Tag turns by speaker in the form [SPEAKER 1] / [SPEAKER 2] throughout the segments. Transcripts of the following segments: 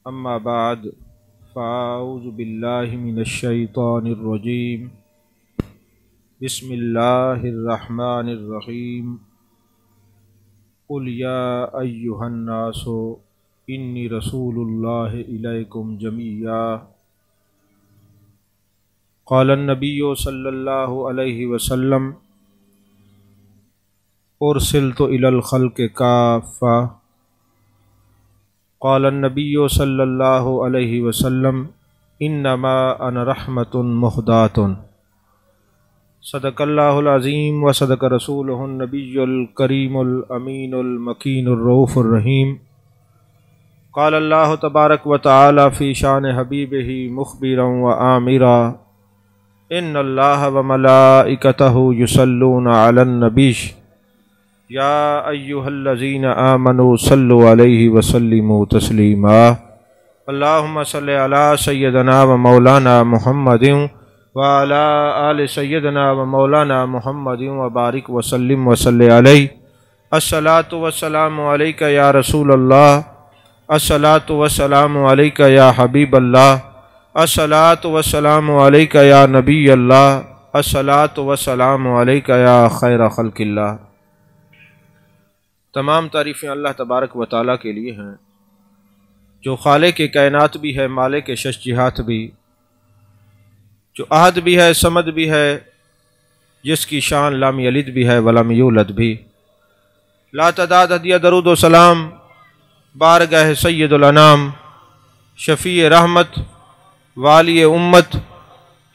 [SPEAKER 1] अम्मा बाद फ़ाऊज़ु बिल्लाहि मिनश्शैतानिर्रजीम बिस्मिल्लाहिर्रहमानिर्रहीम क़ुल या अय्युहन्नासु इन्नी रसूलुल्लाहि इलैकुम जमीआ क़ालन नबिय्यु सल्लल्लाहु अलैहि वसल्लम उरसिलतु इलल ख़ल्क़ि काफ़्फ़ा क़ालन नबिय्यु सल्लल्लाहु अलैहि वसल्लम इन्नमा अना रहमतुन मुहदातुन सदक़ल्लाहुल अज़ीम व सदक़ रसूलुहुन नबियुल करीमुल अमीनुल मकीनुर रऊफ़ुर रहीम क़ालल्लाहु तबारक व तआला फ़ी शान हबीबिही मुख़बिरन व आमिरा इन्नल्लाह व मलाइकतहु युसल्लूना अलन नबी या अय्युहल्लज़ीना आमनू सल्लु अलैहि व सल्लिमू तस्लीमा अल्लाहुम्मा सल्लि अला सय्यदना व मौलाना मुहम्मदिन व अला आलि सय्यदना व मौलाना मुहम्मदिन व बारिक व सल्लिम व सल्लि अलैहि अस्सलातु वस्सलामु अलैका या रसूलल्लाह अस्सलातु वस्सलामु अलैका या हबीबल्लाह अस्सलातु वस्सलामु अलैका या नबीयल्लाह अस्सलातु वस्सलामु अलैका या खैर खल्क़िल्लाह। तमाम तारीफ़ें अल्लाह तबारक व तआला के लिए हैं जो खालिक़ कायनात भी है, मालिक शशजिहात भी, जो अहद भी है, समद भी है, जिसकी शान लम यलिद भी है वलम यूलद भी। ला तदाद हदिया दरूद व सलाम बारगाह सय्यदुल अनाम शफ़ी रहमत वाली उम्मत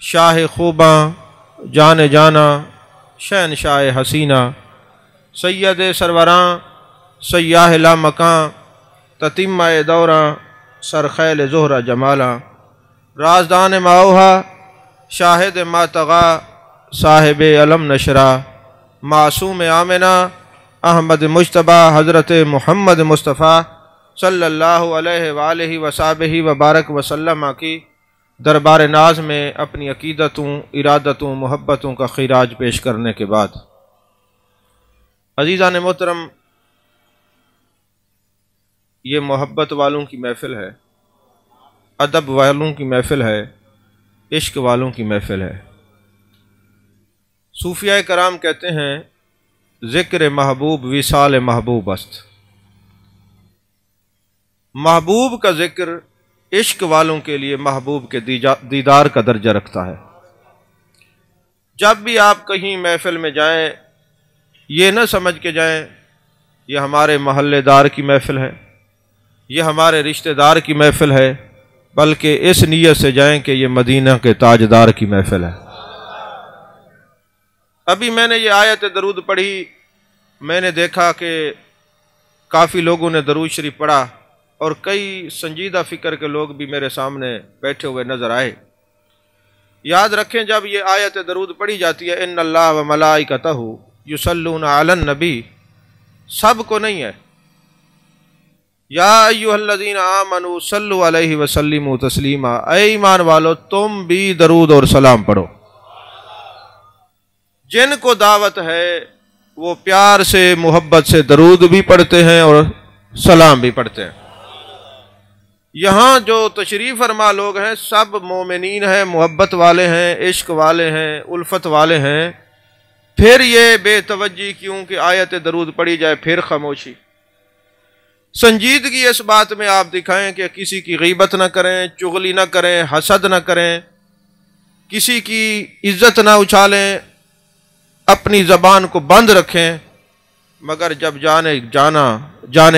[SPEAKER 1] शाह खूबा जान जाना शहनशाह हसीना सैयद सरवरां सयाह ला मकां ततिम्मा दौरा सरखैल ज़ोहरा जमाला राजदान माओहा शाहिद मातगा साहिब अलम नशरा मासूम आमिना अहमद मुज्तबा हज़रत मुहम्मद मुस्तफ़ा सल्लल्लाहु अलैहि वालैहि वसाबिही वबारक वसल्लम की दरबार नाज में अपनी अकीदतों, इरादतों, मोहब्बतों का खिराज पेश करने के बाद अज़ीज़ान मोहतरम, ये मोहब्बत वालों की महफ़िल है, अदब वालों की महफ़िल है, इश्क वालों की महफ़िल है। सूफिया कराम कहते हैं ज़िक्र महबूब विसाल महबूब अस्त। महबूब का ज़िक्र इश्क वालों के लिए महबूब के दीदार का दर्जा रखता है। जब भी आप कहीं महफ़िल में जाएं, ये न समझ के जाएं ये हमारे महल्लेदार की महफ़िल है, ये हमारे रिश्तेदार की महफ़िल है, बल्कि इस नीयत से जाएं कि ये मदीना के ताजदार की महफ़िल है। अभी मैंने ये आयत दरूद पढ़ी, मैंने देखा कि काफ़ी लोगों ने दरूद शरीफ पढ़ा और कई संजीदा फ़िक्र के लोग भी मेरे सामने बैठे हुए नज़र आए। याद रखें, जब ये आयत दरूद पढ़ी जाती है इन्नल्लाह व मलाइकतहु युसल्लूना अलन नबी, सब को नहीं है। या अय्युहल्लज़ीना आमनू सल्लु अलैहि व सल्लिमू तस्लीमा, ऐ ईमान वालो तुम भी दरूद और सलाम पढ़ो। जिनको दावत है वो प्यार से, मोहब्बत से दरूद भी पढ़ते हैं और सलाम भी पढ़ते हैं। यहाँ जो तशरीफ़ फरमा लोग हैं सब मोमिनीन हैं, मोहब्बत वाले हैं, इश्क वाले हैं, उल्फत वाले हैं। फिर ये बेतवज्जी क्यों कि आयत दरूद पढ़ी जाए फिर खामोशी। संजीदगी इस बात में आप दिखाएं कि किसी की गीबत ना करें, चुगली ना करें, हसद ना करें, किसी की इज्जत ना उछालें, अपनी ज़बान को बंद रखें। मगर जब जाने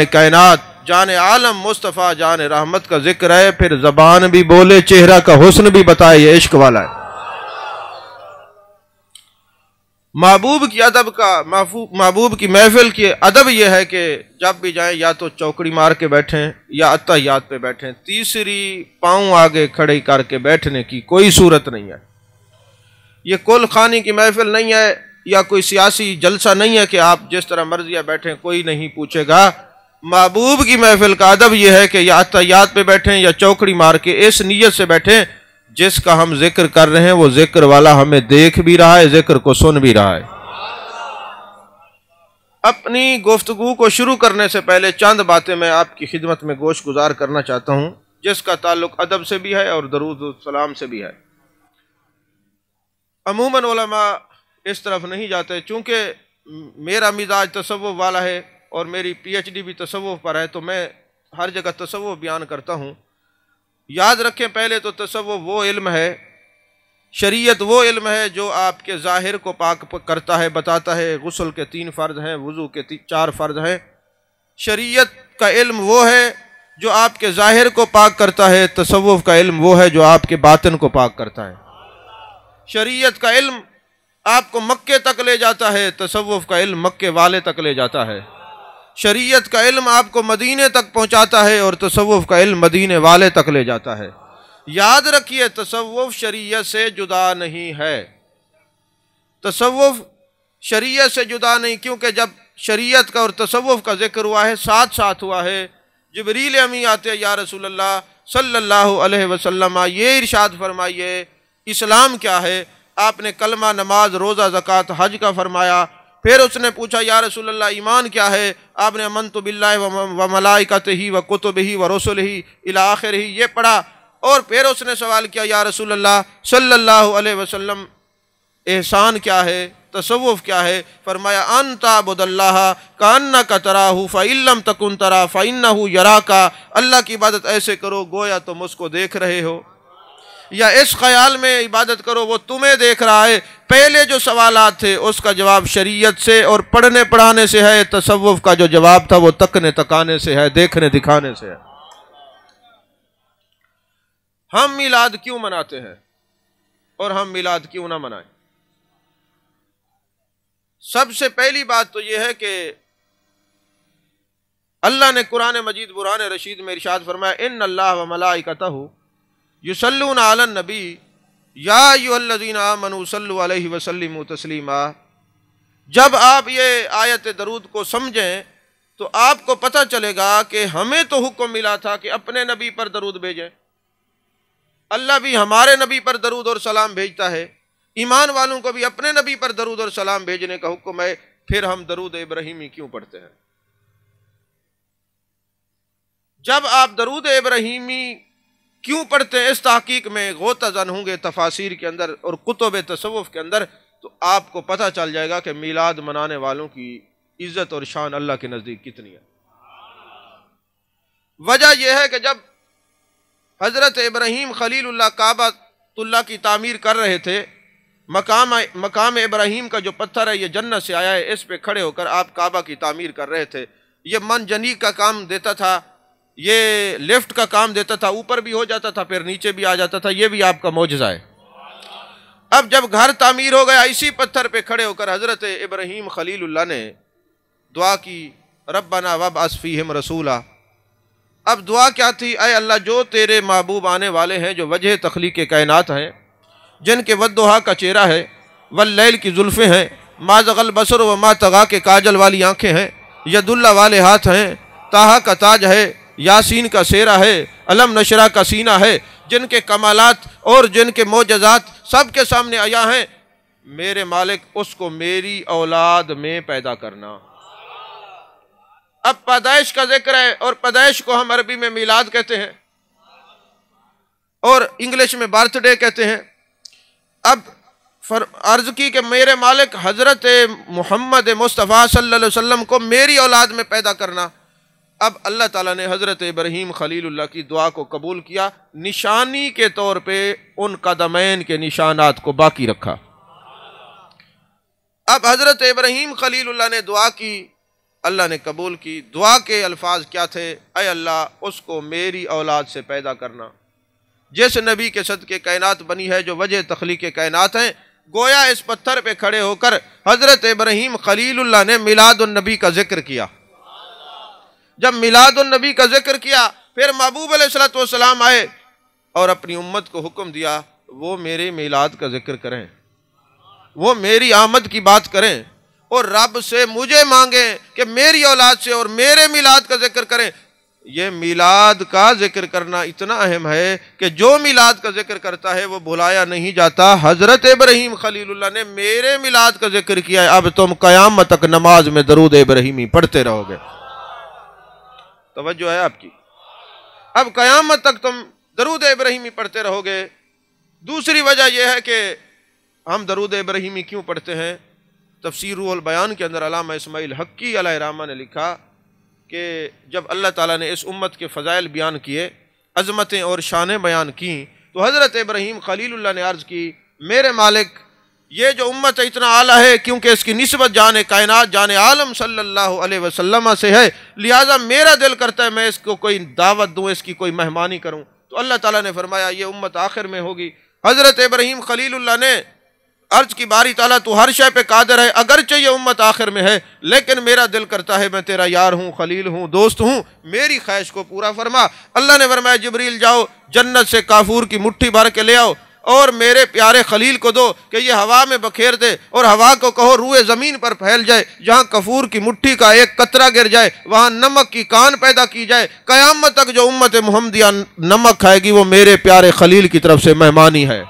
[SPEAKER 1] कायनात, जाने आलम मुस्तफ़ा, जाने रहमत का जिक्र है, फिर ज़बान भी बोले, चेहरा का हुस्न भी बताए, ये इश्क वाला है। महबूब की अदब का, महबूब की महफिल की अदब यह है कि जब भी जाएं या तो चौकड़ी मार के बैठें या अत्तहियात पे बैठें। तीसरी पाँव आगे खड़े करके बैठने की कोई सूरत नहीं है। ये कुल खानी की महफिल नहीं है या कोई सियासी जलसा नहीं है कि आप जिस तरह मर्जी बैठें, कोई नहीं पूछेगा। महबूब की महफिल का अदब यह है कि या अत्तहियात पे बैठें या चौकड़ी मार के इस नीयत से बैठें जिसका हम जिक्र कर रहे हैं वो जिक्र वाला हमें देख भी रहा है, जिक्र को सुन भी रहा है। अपनी गुफ्तगू को शुरू करने से पहले चंद बातें मैं आपकी खिदमत में गोश गुजार करना चाहता हूं। जिसका ताल्लुक अदब से भी है और दरूद सलाम से भी है। अमूमन उलमा इस तरफ नहीं जाते, चूँकि मेरा मिजाज तसव्वुफ वाला है और मेरी PhD भी तसव्वुफ पर है, तो मैं हर जगह तसव्वुफ बयान करता हूँ। याद रखें, पहले तो तसव्वुफ वो इल्म है, शरीयत वो इल्म है जो आपके ज़ाहिर को पाक करता है, बताता है। गुस्ल के 3 फ़र्ज़ हैं, वज़ू के 4 फ़र्ज़ हैं। शरीयत का इल्म वो है जो आपके ज़ाहिर को पाक करता है, तसव्वुफ का इल्म वो है जो आपके बातिन को पाक करता है। शरीयत का इल्म आपको मक्के तक ले जाता है, तसव्वुफ का इल्म मक्के वाले तक ले जाता है। शरीयत का इल्म आपको मदीने तक पहुंचाता है और तसव्वुफ का इल्म मदीने वाले तक ले जाता है। याद रखिए, तसव्वुफ शरीयत से जुदा नहीं है। तसव्वुफ शरीयत से जुदा नहीं, क्योंकि जब शरीयत का और तसव्वुफ का जिक्र हुआ है, साथ साथ हुआ है। जिब्रील अमी आते हैं, या रसूल अल्लाह सल्लल्लाहु अलैहि वसल्लम, ये इरशाद फरमाइए इस्लाम क्या है। आपने कलमा, नमाज, रोज़ा, ज़कात, हज का फरमाया। फिर उसने पूछा, या रसूल अल्लाह ईमान क्या है। आपने अमनतु बिल्लाहि व मलाइकतिही व कुतुबिही व रुसुलिही इला आखिरिही ये पढ़ा। और फिर उसने सवाल किया, या रसूल अल्लाह सल्लल्लाहु अलैहि वसल्लम एहसान क्या है, तसव्वुफ क्या है। फरमाया, अन्ता अब्दुल्लाह कान्नका तराहु फ़इल्लम तकुन तरा फ़इन्नहु यराका। अल्लाह की इबादत ऐसे करो गोया तुम उसको देख रहे हो, या इस ख्याल में इबादत करो वो तुम्हें देख रहा है। पहले जो सवालात थे उसका जवाब शरीयत से और पढ़ने पढ़ाने से है। तसव्वुफ का जो जवाब था वो तकने तकाने से है, देखने दिखाने से है। हम मिलाद क्यों मनाते हैं और हम मिलाद क्यों ना मनाएं? सबसे पहली बात तो यह है कि अल्लाह ने कुरान मजीद बुरहान रशीद में इरशाद फरमाया, इन्नल्लाह व मलाइकतहु युसल्लूना अलन नबी या अय्युहल्लज़ीना आमनू सल्लु अलैहि व सल्लिमू तस्लीमा। जब आप ये आयत दरूद को समझें तो आपको पता चलेगा कि हमें तो हुक्म मिला था कि अपने नबी पर दरूद भेजें। अल्लाह भी हमारे नबी पर दरूद और सलाम भेजता है। ईमान वालों को भी अपने नबी पर दरूद और सलाम भेजने का हुक्म है। फिर हम दरूद इब्राहिमी क्यों पढ़ते हैं? जब आप दरूद इब्राहिमी क्यों पढ़ते हैं, इस तहकीक में गोतज़न होंगे तफासिर के अंदर और कुतुब तसव्वुफ के अंदर, तो आपको पता चल जाएगा कि मिलाद मनाने वालों की इज्जत और शान अल्लाह के नज़दीक कितनी है। वजह यह है कि जब हज़रत इब्राहीम खलीलुल्लाह काबतुल्लाह की तामीर कर रहे थे, मकाम इब्राहीम का जो पत्थर है ये जन्नत से आया है, इस पे खड़े होकर आप काबा की तामीर कर रहे थे। ये मनजनी का काम देता था, ये लिफ्ट का काम देता था, ऊपर भी हो जाता था फिर नीचे भी आ जाता था। ये भी आपका मौजज़ा है। अब जब घर तामीर हो गया, इसी पत्थर पे खड़े होकर हज़रत इब्राहीम खलीलुल्लाह ने दुआ की, रब्बना वब्अस फ़ीहिम रसूला। अब दुआ क्या थी? ऐ अल्लाह, जो तेरे महबूब आने वाले हैं, जो वजह तख्लीक कायनात हैं, जिनके वद्दुहा का चेहरा है, वल्लैल की जुल्फ़ें हैं, मा ज़गल बसर व मा तगा के काजल वाली आँखें हैं, यदुल्ला वाले हाथ हैं, ताहा का ताज है, यासीन का सेहरा है, अलम नशरा का सीना है, जिनके कमालात और जिनके मोजज़ात सबके सामने आया हैं। मेरे मालिक, उसको मेरी औलाद में पैदा करना। अब पैदाइश का जिक्र है और पैदाइश को हम अरबी में मिलाद कहते हैं और इंग्लिश में बर्थडे कहते हैं। अब अर्ज की कि मेरे मालिक, हज़रत मोहम्मद मुस्तफ़ा सल्लल्लाहु अलैहि वसल्लम को मेरी औलाद में पैदा करना। अब अल्लाह ताला ने हज़रत इब्राहीम खलीलुल्लाह की दुआ को कबूल किया, निशानी के तौर पे उन कदमैन के निशानात को बाकी रखा। अब हज़रत इब्राहीम खलीलुल्लाह ने दुआ की, अल्लाह ने कबूल की। दुआ के अल्फाज क्या थे? ऐ अल्लाह, उसको मेरी औलाद से पैदा करना। जिस नबी के सदके कायनात बनी है, जो वजह तख्लीक कायनात हैं, गोया इस पत्थर पे खड़े होकर हज़रत इब्राहीम खलीलुल्लाह ने मिलादुन नबी का जिक्र किया। जब मिलादुन नबी का जिक्र किया, फिर महबूब अलैहिस्सलातु वस्सलाम आए और अपनी उम्मत को हुक्म दिया, वो मेरे मिलाद का जिक्र करें, वो मेरी आमद की बात करें और रब से मुझे मांगे कि मेरी औलाद से और मेरे मिलाद का जिक्र करें। ये मिलाद का जिक्र करना इतना अहम है कि जो मिलाद का जिक्र करता है वो भुलाया नहीं जाता। हज़रत इब्राहीम खलीलुल्लाह ने मेरे मिलाद का जिक्र किया है, अब तुम क़यामत तक नमाज में दरूद इब्राहीमी पढ़ते रहोगे। तवज्जो है आपकी? अब क़यामत तक तुम दरूद इब्राहिमी पढ़ते रहोगे। दूसरी वजह यह है कि हम दरूद इब्राहिमी क्यों पढ़ते हैं। तफसीर रूहुल बयान के अंदर अल्लामा इस्माइल हक्की अलैहिर्रहमा ने लिखा कि जब अल्लाह ताला ने इस उम्मत के फ़ज़ाइल बयान किए, अज़मतें और शानें बयान की, तो हज़रत इब्राहीम खलीलुल्लाह ने अर्ज़ की, मेरे मालिक ये जो उम्मत है इतना आला है क्योंकि इसकी निस्बत जाने कायनात जाने आलम सल्लल्लाहु अलैहि वसल्लम से है, लिहाजा मेरा दिल करता है मैं इसको कोई दावत दूँ, इसकी कोई मेहमानी करूँ। तो अल्लाह ताला ने फरमाया ये उम्मत आखिर में होगी। हज़रत इब्राहीम खलीलुल्लाह ने अर्ज की, बारी ताला तू हर शय पे कादिर है, अगरचे ये उम्मत आखिर में है लेकिन मेरा दिल करता है मैं तेरा यार हूँ, खलील हूँ, दोस्त हूँ, मेरी ख्वाहिश को पूरा फरमा। अल्लाह ने फरमाया जिब्रील जाओ जन्नत से काफूर की मुट्ठी भर के ले आओ और मेरे प्यारे खलील को दो कि ये हवा में बखेर दे और हवा को कहो रूए ज़मीन पर फैल जाए, जहाँ कफूर की मुट्ठी का एक कतरा गिर जाए वहाँ नमक की कान पैदा की जाए। क़यामत तक जो उम्मत मुहम्मदिया नमक खाएगी वो मेरे प्यारे खलील की तरफ से मेहमानी है।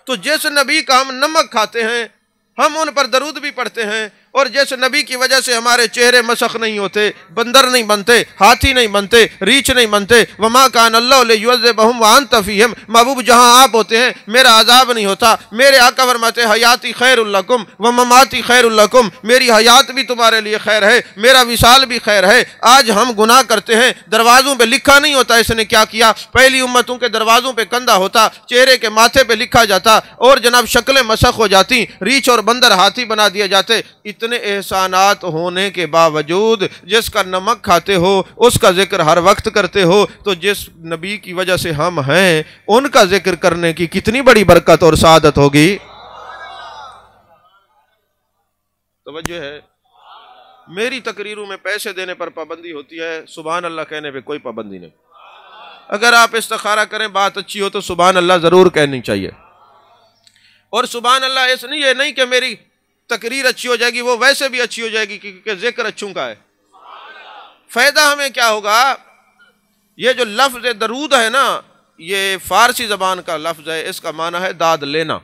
[SPEAKER 1] तो जिस नबी का हम नमक खाते हैं हम उन पर दरूद भी पढ़ते हैं, और जिस नबी की वजह से हमारे चेहरे मसख नहीं होते, बंदर नहीं बनते, हाथी नहीं बनते, रीछ नहीं बनते, वमा कान अल्लाहु लियुअज़्ज़िबहुम व अंत फ़ीहिम, महबूब जहाँ आप होते हैं मेरा अज़ाब नहीं होता। मेरे आका फरमाते हयाती खैरुल लकुम व ममाती खैरुल लकुम, मेरी हयात भी तुम्हारे लिए खैर है, मेरा विसाल भी खैर है। आज हम गुनाह करते हैं, दरवाज़ों पर लिखा नहीं होता इसने क्या किया, पहली उम्मतों के दरवाज़ों पर कंधा होता, चेहरे के माथे पर लिखा जाता और जनाब शक्लें मसख हो जाती, रीछ और बंदर हाथी बना दिए जाते। इतने एहसानात होने के बावजूद जिसका नमक खाते हो उसका जिक्र हर वक्त करते हो, तो जिस नबी की वजह से हम हैं उनका जिक्र करने की कितनी बड़ी बरकत और सादत होगी। तवज्जो है। मेरी तकरीरों में पैसे देने पर पाबंदी होती है, सुभान अल्लाह कहने पे कोई पाबंदी नहीं। अगर आप इस्तिखारा करें बात अच्छी हो तो सुभान अल्लाह जरूर कहनी चाहिए। और सुभान अल्लाह ऐसा नहीं, ये नहीं कि मेरी तकरीर अच्छी हो जाएगी, वो वैसे भी अच्छी हो जाएगी क्योंकि जिक्र अच्छों का है। फायदा हमें क्या होगा, ये जो लफ्ज़ दरूद है ना, ये फारसी ज़बान का लफ्ज़ है, इसका माना है दाद लेना,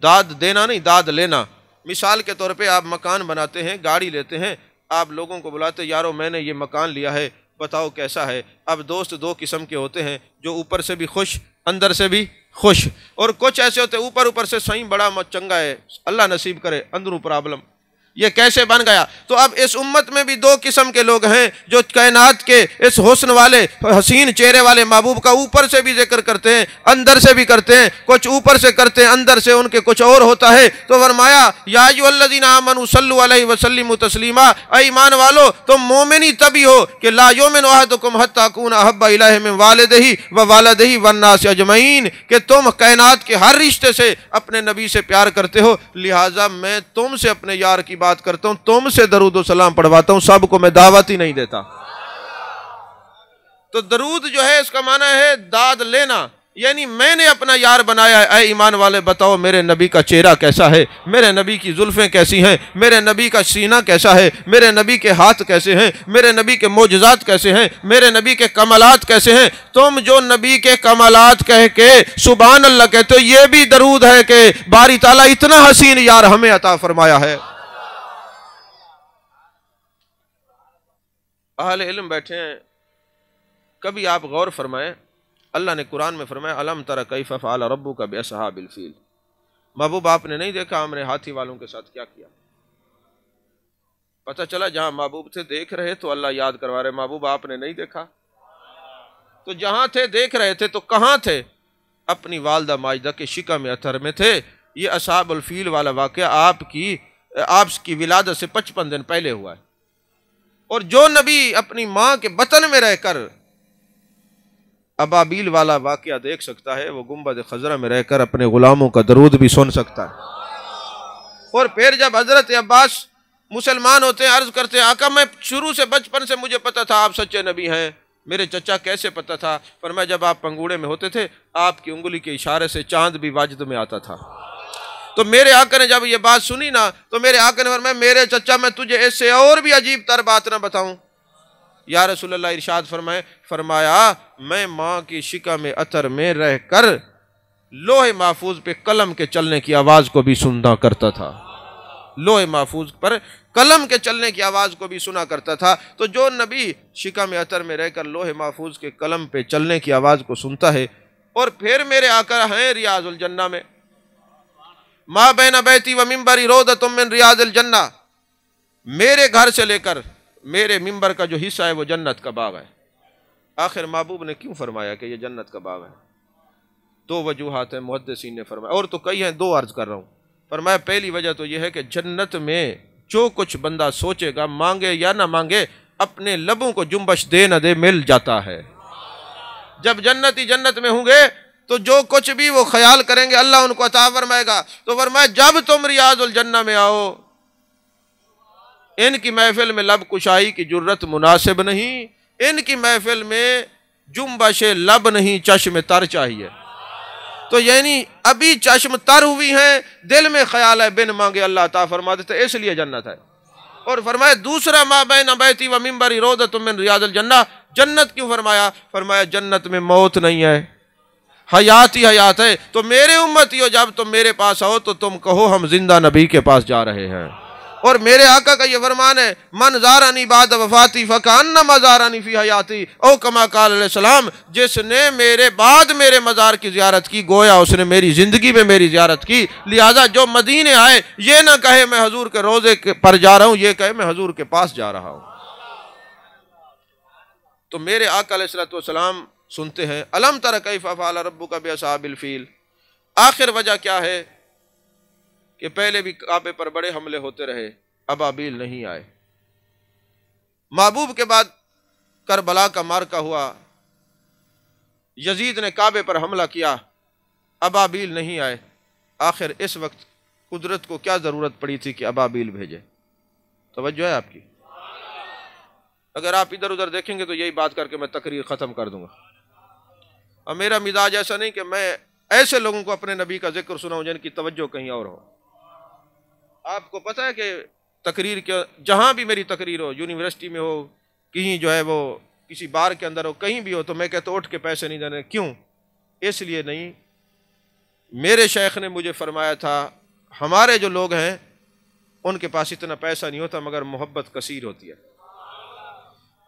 [SPEAKER 1] दाद देना नहीं, दाद लेना। मिसाल के तौर पे आप मकान बनाते हैं, गाड़ी लेते हैं, आप लोगों को बुलाते यारो मैंने ये मकान लिया है बताओ कैसा है। अब दोस्त दो किस्म के होते हैं, जो ऊपर से भी खुश अंदर से भी खुश, और कुछ ऐसे होते हैं ऊपर ऊपर से सही बड़ा चंगा है, अल्लाह नसीब करे, अंदरों प्रॉब्लम। ये कैसे बन गया? तो अब इस उम्मत में भी दो किस्म के लोग हैं जो कायनात के इस हुस्न वाले हसीन चेहरे वाले महबूब का ऊपर से भी जिक्र करते हैं, अंदर से भी करते हैं। कुछ ऊपर से करते हैं, अंदर से उनके कुछ और होता है। तो फरमाया या अय्युहल्लज़ीना आमनू सल्लु अलैहि वसल्लिमू तस्लीमा, ऐ ईमान वालो तुम मोमिनी तभी हो कि ला युमिनु अहदुकुम हत्ता अकूना अहब्बा इलैहि मिन वालिदिही व वालिदिही वन्नास अजमईन, कि तुम कायनात के हर रिश्ते से अपने नबी से प्यार करते हो, लिहाजा मैं तुमसे अपने यार की बात करता हूं, तुमसे दरूद और सलाम पढ़वाता हूं, सबको मैं दावत ही नहीं देता। तो दरूद जो है इसका माना है दाद लेना, यानी मैंने अपना यार बनाया है। ऐ ईमान वाले बताओ मेरे नबी का चेहरा कैसा है, मेरे नबी की जुल्फें कैसी हैं, मेरे नबी का सीना कैसा है, मेरे नबी के हाथ कैसे हैं, मेरे नबी के मोजज़ात कैसे हैं, मेरे नबी के कमालात कैसे हैं। तुम जो नबी के कमालात कह के सुभान अल्लाह कहते हो, ये भी दरूद है कि बारी ताला इतना हसीन यार हमें अता फरमाया है। अहले इल्म बैठे हैं, कभी आप गौर फरमाएं, अल्लाह ने कुरान में फरमाया अलम तरा कैफ़ फ़अल रब्बुका बिअस्हाबिल फ़ील, महबूब आपने नहीं देखा हमने हाथी वालों के साथ क्या किया। पता चला जहां महबूब थे देख रहे तो अल्लाह याद करवा रहे, महबूब आपने नहीं देखा। तो जहां थे देख रहे थे तो कहां थे? अपनी वालदा माजिदा के शिका में अथर में थे। ये अस्हाबुल फ़ील वाला वाक़या आपकी विलादत से 55 दिन पहले हुआ है। और जो नबी अपनी माँ के बतन में रहकर अबाबील वाला वाक़या देख सकता है, वो गुंबद खजरा में रहकर अपने गुलामों का दरूद भी सुन सकता है। और फिर जब हजरत अब्बास मुसलमान होते हैं, अर्ज करते हैं आका मैं शुरू से बचपन से मुझे पता था आप सच्चे नबी हैं। मेरे चचा कैसे पता था? फरमाया जब आप पंगूड़े में होते थे आपकी उंगली के इशारे से चांद भी वाजिद में आता था। तो मेरे आका ने जब ये बात सुनी ना, तो मेरे आका ने फरमाया मेरे चचा मैं तुझे इससे और भी अजीब तर बात ना बताऊं? या रसूलल्लाह इरशाद फरमाया मैं माँ की शिका में अतर में रहकर लोहे महफूज पे कलम के चलने की आवाज़ को भी सुनना करता था। लोहे महफूज पर कलम के चलने की आवाज़ को भी सुना करता था। तो जो नबी शिकम अतर में रहकर लोहे महफूज के कलम पे चलने की आवाज़ को सुनता है, और फिर मेरे आका हैं रियाजुल जन्ना में, मा बैन बैती व मिंबरी रोदतुम मिन रियाजिल जन्ना, मेरे घर से लेकर मेरे मिंबर का जो हिस्सा है वो जन्नत का बाग है। आखिर महबूब ने क्यों फरमाया कि ये जन्नत का बाग है? दो वजूहात हैं मुहद्दिसीन ने फरमाया, और तो कई हैं, दो अर्ज कर रहा हूँ। फरमाया पहली वजह तो यह है कि जन्नत में जो कुछ बंदा सोचेगा, मांगे या ना मांगे, अपने लबों को जुम्बश दे न दे मिल जाता है। जब जन्नती जन्नत में होंगे तो जो कुछ भी वो ख्याल करेंगे अल्लाह उनको अता फरमाएगा। तो फरमाया जब तुम रियाजुल जन्ना में आओ, इनकी महफिल में लब कुशाई की जुर्रत मुनासिब नहीं, इनकी महफिल में जुम्बश लब नहीं, चश्म तर चाहिए। तो यानी अभी चश्म तर हुई हैं, दिल में ख्याल है, बिन मांगे अल्लाह अता फरमा देते, इसलिए जन्नत है। और फरमाया दूसरा मा बैन बैती व मिंबरी रोदतुम मिन रियाजिल जन्ना, जन्नत क्यों फरमाया? फरमाया जन्नत में मौत नहीं है, हयात ही हयात है। तो मेरे उम्मतियों, जब तुम मेरे पास आओ तो तुम कहो हम जिंदा नबी के पास जा रहे हैं। और मेरे आका का ये फरमान है, मन ज़ारानी बाद वफाती फ़कान्नमा ज़ारानी फ़ी हयाती, ओ कमा क़ाल अलैहिस्सलाम, जिसने मेरे बाद मेरे मज़ार की ज़ियारत की गोया उसने मेरी ज़िंदगी में मेरी ज़ियारत की। लिहाजा जो मदीने आए ये ना कहे मैं हजूर के रोज़े पर जा रहा हूँ, ये कहे मैं हजूर के पास जा रहा हूँ। तो मेरे आका अलैहिस्सलातु वस्सलाम सुनते हैं, अलम तर कैफ़ फ़अल रब्बुका बिअस्हाबिल फ़ील। आखिर वजह क्या है कि पहले भी काबे पर बड़े हमले होते रहे, अबाबील नहीं आए। महबूब के बाद करबला का मार्का हुआ, यजीद ने काबे पर हमला किया, अबाबील नहीं आए। आखिर इस वक्त कुदरत को क्या ज़रूरत पड़ी थी कि अबाबील भेजे? तवज्जो है आपकी? अगर आप इधर उधर देखेंगे तो यही बात करके मैं तकरीर ख़त्म कर दूंगा। और मेरा मिजाज ऐसा नहीं कि मैं ऐसे लोगों को अपने नबी का जिक्र सुनाऊं जिनकी तवज्जो कहीं और हो। आपको पता है कि तकरीर के जहाँ भी मेरी तकरीर हो, यूनिवर्सिटी में हो, कहीं जो है वो किसी बार के अंदर हो, कहीं भी हो, तो मैं कहता उठ के पैसे नहीं देने। क्यों? इसलिए नहीं, मेरे शेख ने मुझे फरमाया था हमारे जो लोग हैं उनके पास इतना पैसा नहीं होता मगर मोहब्बत कसीर होती है।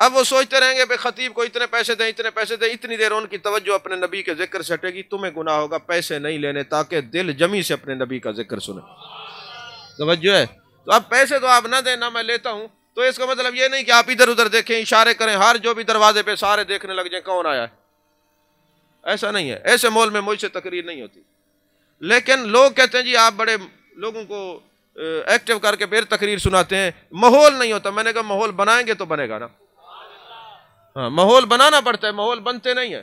[SPEAKER 1] अब वो सोचते रहेंगे भाई खतीब को इतने पैसे दें, इतने पैसे दें, इतनी देर उनकी तवज्जो अपने नबी के जिक्र से हटेगी। तुम्हें गुनाह होगा पैसे नहीं लेने, ताकि दिल जमी से अपने नबी का जिक्र सुने। तवज्जो है? तो अब पैसे तो आप ना दें ना मैं लेता हूँ, तो इसका मतलब ये नहीं कि आप इधर उधर देखें, इशारे करें, हर जो भी दरवाजे पे सारे देखने लग जाए कौन आया है। ऐसा नहीं है, ऐसे माहौल में मुझसे तकरीर नहीं होती। लेकिन लोग कहते हैं जी आप बड़े लोगों को एक्टिव करके फिर तकरीर सुनाते हैं, माहौल नहीं होता। मैंने कहा माहौल बनाएंगे तो बनेगा ना। हाँ, माहौल बनाना पड़ता है, माहौल बनते नहीं है।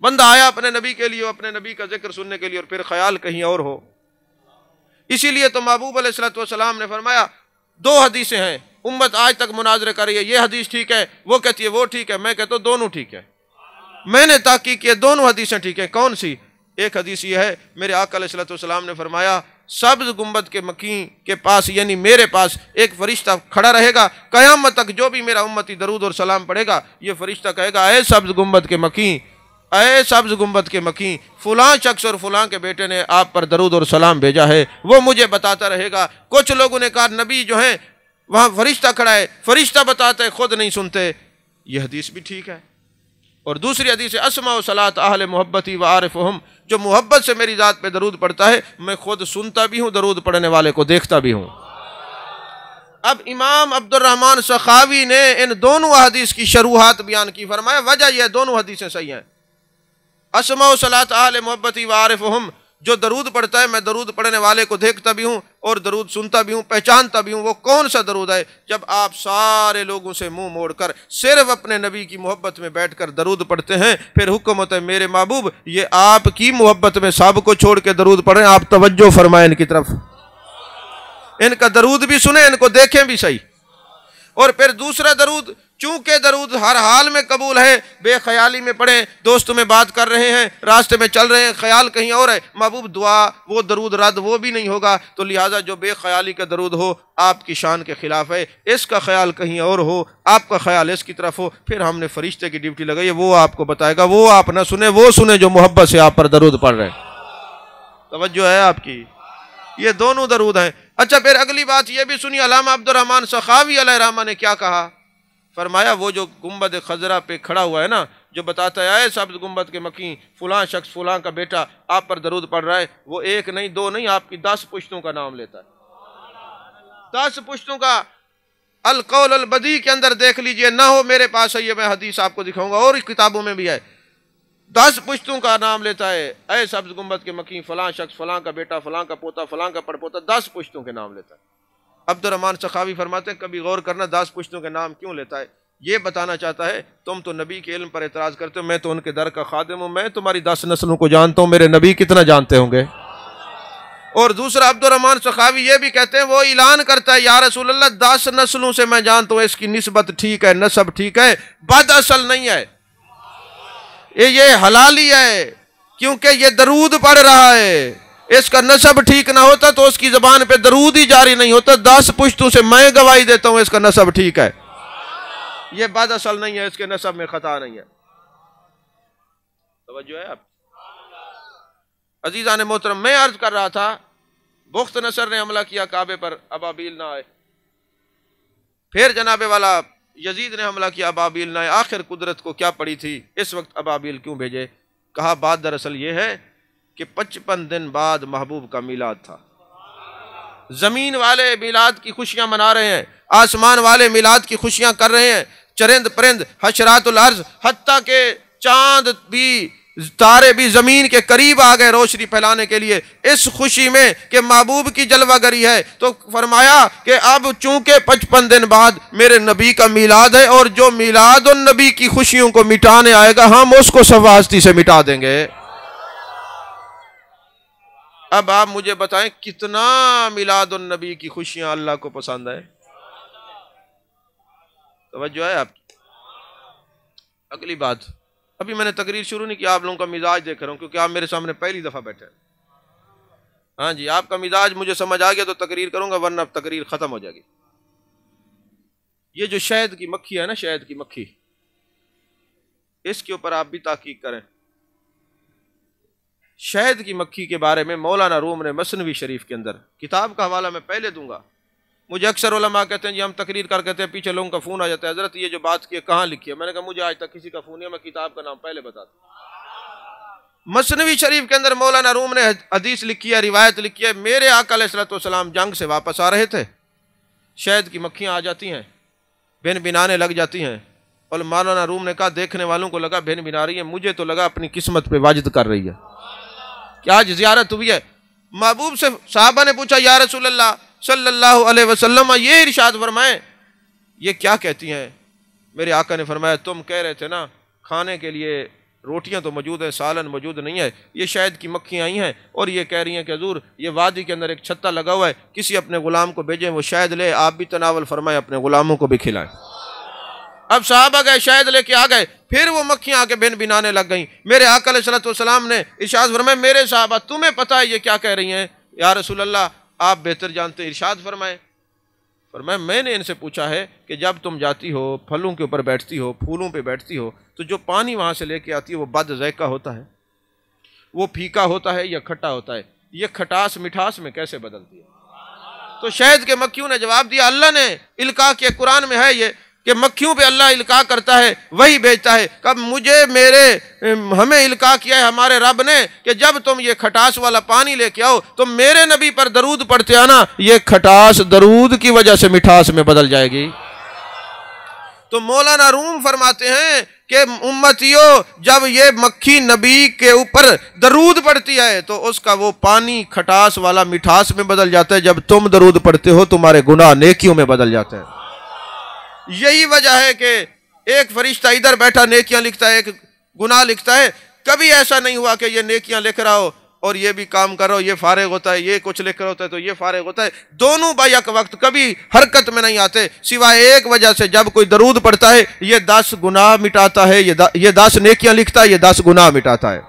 [SPEAKER 1] बंदा आया अपने नबी के लिए, अपने नबी का जिक्र सुनने के लिए, और फिर ख्याल कहीं और हो। इसीलिए तो महबूब अलैहिस्सलातु वस्सलाम ने फरमाया, दो हदीसें हैं, उम्मत आज तक मुनाजरे कर रही है, ये हदीस ठीक है, वो कहती है वो ठीक है, मैं कहता हूँ दोनों ठीक है। मैंने ताकीद किया दोनों हदीसें ठीक है। कौन सी? एक हदीस ये है, मेरे आका अलैहिस्सलातु वस्सलाम ने फरमाया सब्ज़ गुंबद के मकीन के पास यानी मेरे पास एक फरिश्ता खड़ा रहेगा, क़यामत तक जो भी मेरा उम्मती दरूद और सलाम पढ़ेगा, ये फरिश्ता कहेगा ऐ सब्ज़ गुंबद के मकीन, ऐ सब्ज़ गुंबद के मकीन, फ़लाँ शख्स और फ़लाँ के बेटे ने आप पर दरूद और सलाम भेजा है। वो मुझे बताता रहेगा। कुछ लोगों ने कहा नबी जो हैं वहाँ फरिश्ता खड़ा है, फरिश्ता बताता है, खुद नहीं सुनते। ये हदीस भी ठीक है। और दूसरी हदीस है अस्मा सलात अहले मोहब्बती व आरिफ़ुहुम, जो मोहब्बत से मेरी ज़ात पे दरूद पढ़ता है मैं खुद सुनता भी हूँ, दरूद पढ़ने वाले को देखता भी हूँ। अब इमाम अब्दुर्रहमान सखावी ने इन दोनों हदीस की शरूहात बयान की। फरमाया वजह यह दोनों हदीसें सही हैं। अस्मा सलात अहले मोहब्बती व आरिफ़ुहुम, जो दरूद पढ़ता है मैं दरूद पढ़ने वाले को देखता भी हूँ और दरूद सुनता भी हूँ, पहचानता भी हूँ। वो कौन सा दरूद है? जब आप सारे लोगों से मुंह मोड़कर सिर्फ अपने नबी की मोहब्बत में बैठकर दरूद पढ़ते हैं, फिर हुक्म होता है मेरे महबूब ये आपकी मोहब्बत में सब को छोड़ के दरूद पढ़ें, आप तवज्जो फरमाएं इनकी तरफ, इनका दरूद भी सुने, इनको देखें भी सही। और फिर दूसरा दरूद, चूंकि दरूद हर हाल में कबूल है, बेख्याली में पढ़ें, दोस्तों में बात कर रहे हैं, रास्ते में चल रहे हैं, ख्याल कहीं और है, महबूब दुआ वो दरूद रद्द वो भी नहीं होगा। तो लिहाजा जो बेख्याली का दरूद हो आपकी शान के खिलाफ है, इसका ख्याल कहीं और हो, आपका ख्याल इसकी तरफ हो, फिर हमने फरिश्ते की ड्यूटी लगाई है, वो आपको बताएगा। वो आप ना सुने, वो सुने जो मोहब्बत से आप पर दरूद पढ़ रहे हैं। तवज्जो है आपकी? ये दोनों दरूद हैं। अच्छा, फिर अगली बात यह भी सुनिए, अल्लामा अब्दुर्रहमान सखावी अलैहि रहमा ने क्या कहा। फरमाया वो जो गुम्बद खजरा पे खड़ा हुआ है ना, जो बताता है सब्ज गुम्बद के मकी फलां शख्स फलां का बेटा आप पर दरूद पढ़ रहा है, वो एक नहीं दो नहीं आपकी 10 पुश्तों का नाम लेता है। 10 पुश्तों का। अल कौल अल बदी के अंदर देख लीजिए, ना हो मेरे पास है, ये मैं हदीस आपको दिखाऊंगा और किताबों में भी है। 10 पुश्तों का नाम लेता है, ऐ सब्ज गुम्बद के मकी फलां शख्स फलां का बेटा फलां का पोता फलां का पड़पोता, 10 पुश्तों के नाम लेता है। अब्दुर्रहमान सखावी फरमाते हैं कभी गौर करना 10 पुश्तों के नाम क्यों लेता है। ये बताना चाहता है तुम तो नबी के इल्म पर एतराज़ करते हो, मैं तो उनके दर का खादिम हूँ, मैं तुम्हारी 10 नस्लों को जानता हूँ, मेरे नबी कितना जानते होंगे। और दूसरा अब्दुर्रहमान सखावी ये भी कहते हैं, वो ऐलान करता है या रसूल अल्लाह 10 नस्लों से मैं जानता हूँ, इसकी निस्बत ठीक है, नसब ठीक है, बद असल नहीं है, ये हलाली है, क्योंकि ये दरूद पढ़ रहा है। इसका नसब ठीक ना होता तो उसकी जबान पे दरूद ही जारी नहीं होता। 10 पुश्तों से मैं गवाही देता हूं इसका नसब ठीक है, ये बद असल नहीं है, इसके नसब में खता नहीं है। तवज्जो है आप अजीज़ान मोहतरम। मैं अर्ज कर रहा था, बुख्त नसर ने हमला किया काबे पर, अबाबील ना आए। फिर जनाबे वाला यजीद ने हमला किया, अबाबील ना आए। आखिर कुदरत को क्या पड़ी थी, इस वक्त अबाबील क्यों भेजे। कहा बात दरअसल ये है कि 55 दिन बाद महबूब का मिलाद था। जमीन वाले मिलाद की खुशियां मना रहे हैं, आसमान वाले मिलाद की खुशियां कर रहे हैं, चरिंद परिंद हशरातुल अर्ज, हत्ता के चांद भी तारे भी जमीन के करीब आ गए रोशनी फैलाने के लिए, इस खुशी में कि महबूब की जलवागरी है। तो फरमाया कि अब चूंकि 55 दिन बाद मेरे नबी का मिलाद है, और जो मिलाद उन नबी की खुशियों को मिटाने आएगा, हम उसको सवास्ती से मिटा देंगे। अब आप मुझे बताएं कितना मिलाद उन नबी की खुशियां अल्लाह को पसंद है। तवज्जो है आप। अगली बात, अभी मैंने तकरीर शुरू नहीं किया, आप लोगों का मिजाज देख रहा हूं, क्योंकि आप मेरे सामने पहली दफा बैठे हैं। हाँ जी, आपका मिजाज मुझे समझ आ गया तो तकरीर करूंगा, वरना अब तकरीर खत्म हो जाएगी। ये जो शहद की मक्खी है ना, शहद की मक्खी, इसके ऊपर आप भी ताकीक करें। शहद की मक्खी के बारे में मौलाना रूम ने मसनवी शरीफ के अंदर, किताब का हवाला मैं पहले दूंगा। मुझे अक्सर उलमा कहते हैं जी हम तकरीर कर कहते हैं, पीछे लोगों का फ़ोन आ जाता है, हज़रत ये जो बात की कहाँ लिखी है। मैंने कहा मुझे आज तक किसी का फ़ोन नहीं है, मैं किताब का नाम पहले बता दूँ। मसनवी शरीफ के अंदर मौलाना रूम ने हदीस लिखी है, रिवायत लिखी है, मेरे आका अलैहिस्सलाम जंग से वापस आ रहे थे, शहद की मक्खियाँ आ जाती हैं, भिन भिनाने लग जाती हैं। और मौलाना रूम ने कहा देखने वालों को लगा भिन भिना रही है, मुझे तो लगा अपनी किस्मत पे वाजिद कर रही है कि आज ज़ियारत हुई है। महबूब से साहबा ने पूछा या रसूल अल्लाह सल्लल्लाहु अलैहि वसल्लम, ये इरशाद फरमाएं ये क्या कहती हैं। मेरे आका ने फरमाया तुम कह रहे थे ना खाने के लिए रोटियां तो मौजूद है, सालन मौजूद नहीं है, ये शहद की मक्खियाँ आई हैं और ये कह रही हैं कि हजूर ये वादी के अंदर एक छत्ता लगा हुआ है, किसी अपने गुलाम को भेजें वो शहद ले, आप भी तनावल फरमाएं, अपने गुलामों को भी खिलाएं। अब साहबा गए, शहद लेके आ गए, फिर वो मक्खियाँ आके भिन भिनाने लग गई। मेरे आका अलैहिस्सलाम ने इरशाद फरमाया मेरे साहबा तुम्हें पता है ये क्या कह रही हैं। या रसूल अल्लाह आप बेहतर जानते, इरशाद फरमाए। फरमाया मैंने इनसे पूछा है कि जब तुम जाती हो फलों के ऊपर बैठती हो, फूलों पे बैठती हो, तो जो पानी वहाँ से लेके आती है वो बद ज़ायका होता है, वो फीका होता है या खट्टा होता है, ये खटास मिठास में कैसे बदलती है। तो शहद के मक्खियों ने जवाब दिया अल्लाह ने इल्का किया, कुरान में है ये कि मक्खियों पे अल्लाह इल्का करता है, वही भेजता है। कब हमें इल्का किया है हमारे रब ने कि जब तुम ये खटास वाला पानी लेके आओ तो मेरे नबी पर दरूद पढ़ते आना, ये खटास दरूद की वजह से मिठास में बदल जाएगी। तो मौलाना रूम फरमाते हैं कि उम्मतियों जब ये मक्खी नबी के ऊपर दरूद पढ़ती है तो उसका वो पानी खटास वाला मिठास में बदल जाता है, जब तुम दरूद पढ़ते हो तुम्हारे गुनाह नेकियों में बदल जाते हैं। यही वजह है कि एक फरिश्ता इधर बैठा नेकियां लिखता है, एक गुनाह लिखता है। कभी ऐसा नहीं हुआ कि ये नेकियां लिख रहा हो और ये भी काम कर रहा हो, ये फारिग होता है, ये कुछ लिख रहा होता है तो ये फारिग होता है। दोनों बैक वक्त कभी हरकत में नहीं आते, सिवाय एक वजह से जब कोई दरूद पढ़ता है ये 10 गुनाह मिटाता है, ये 10 नेकियां लिखता है, ये 10 गुनाह मिटाता है।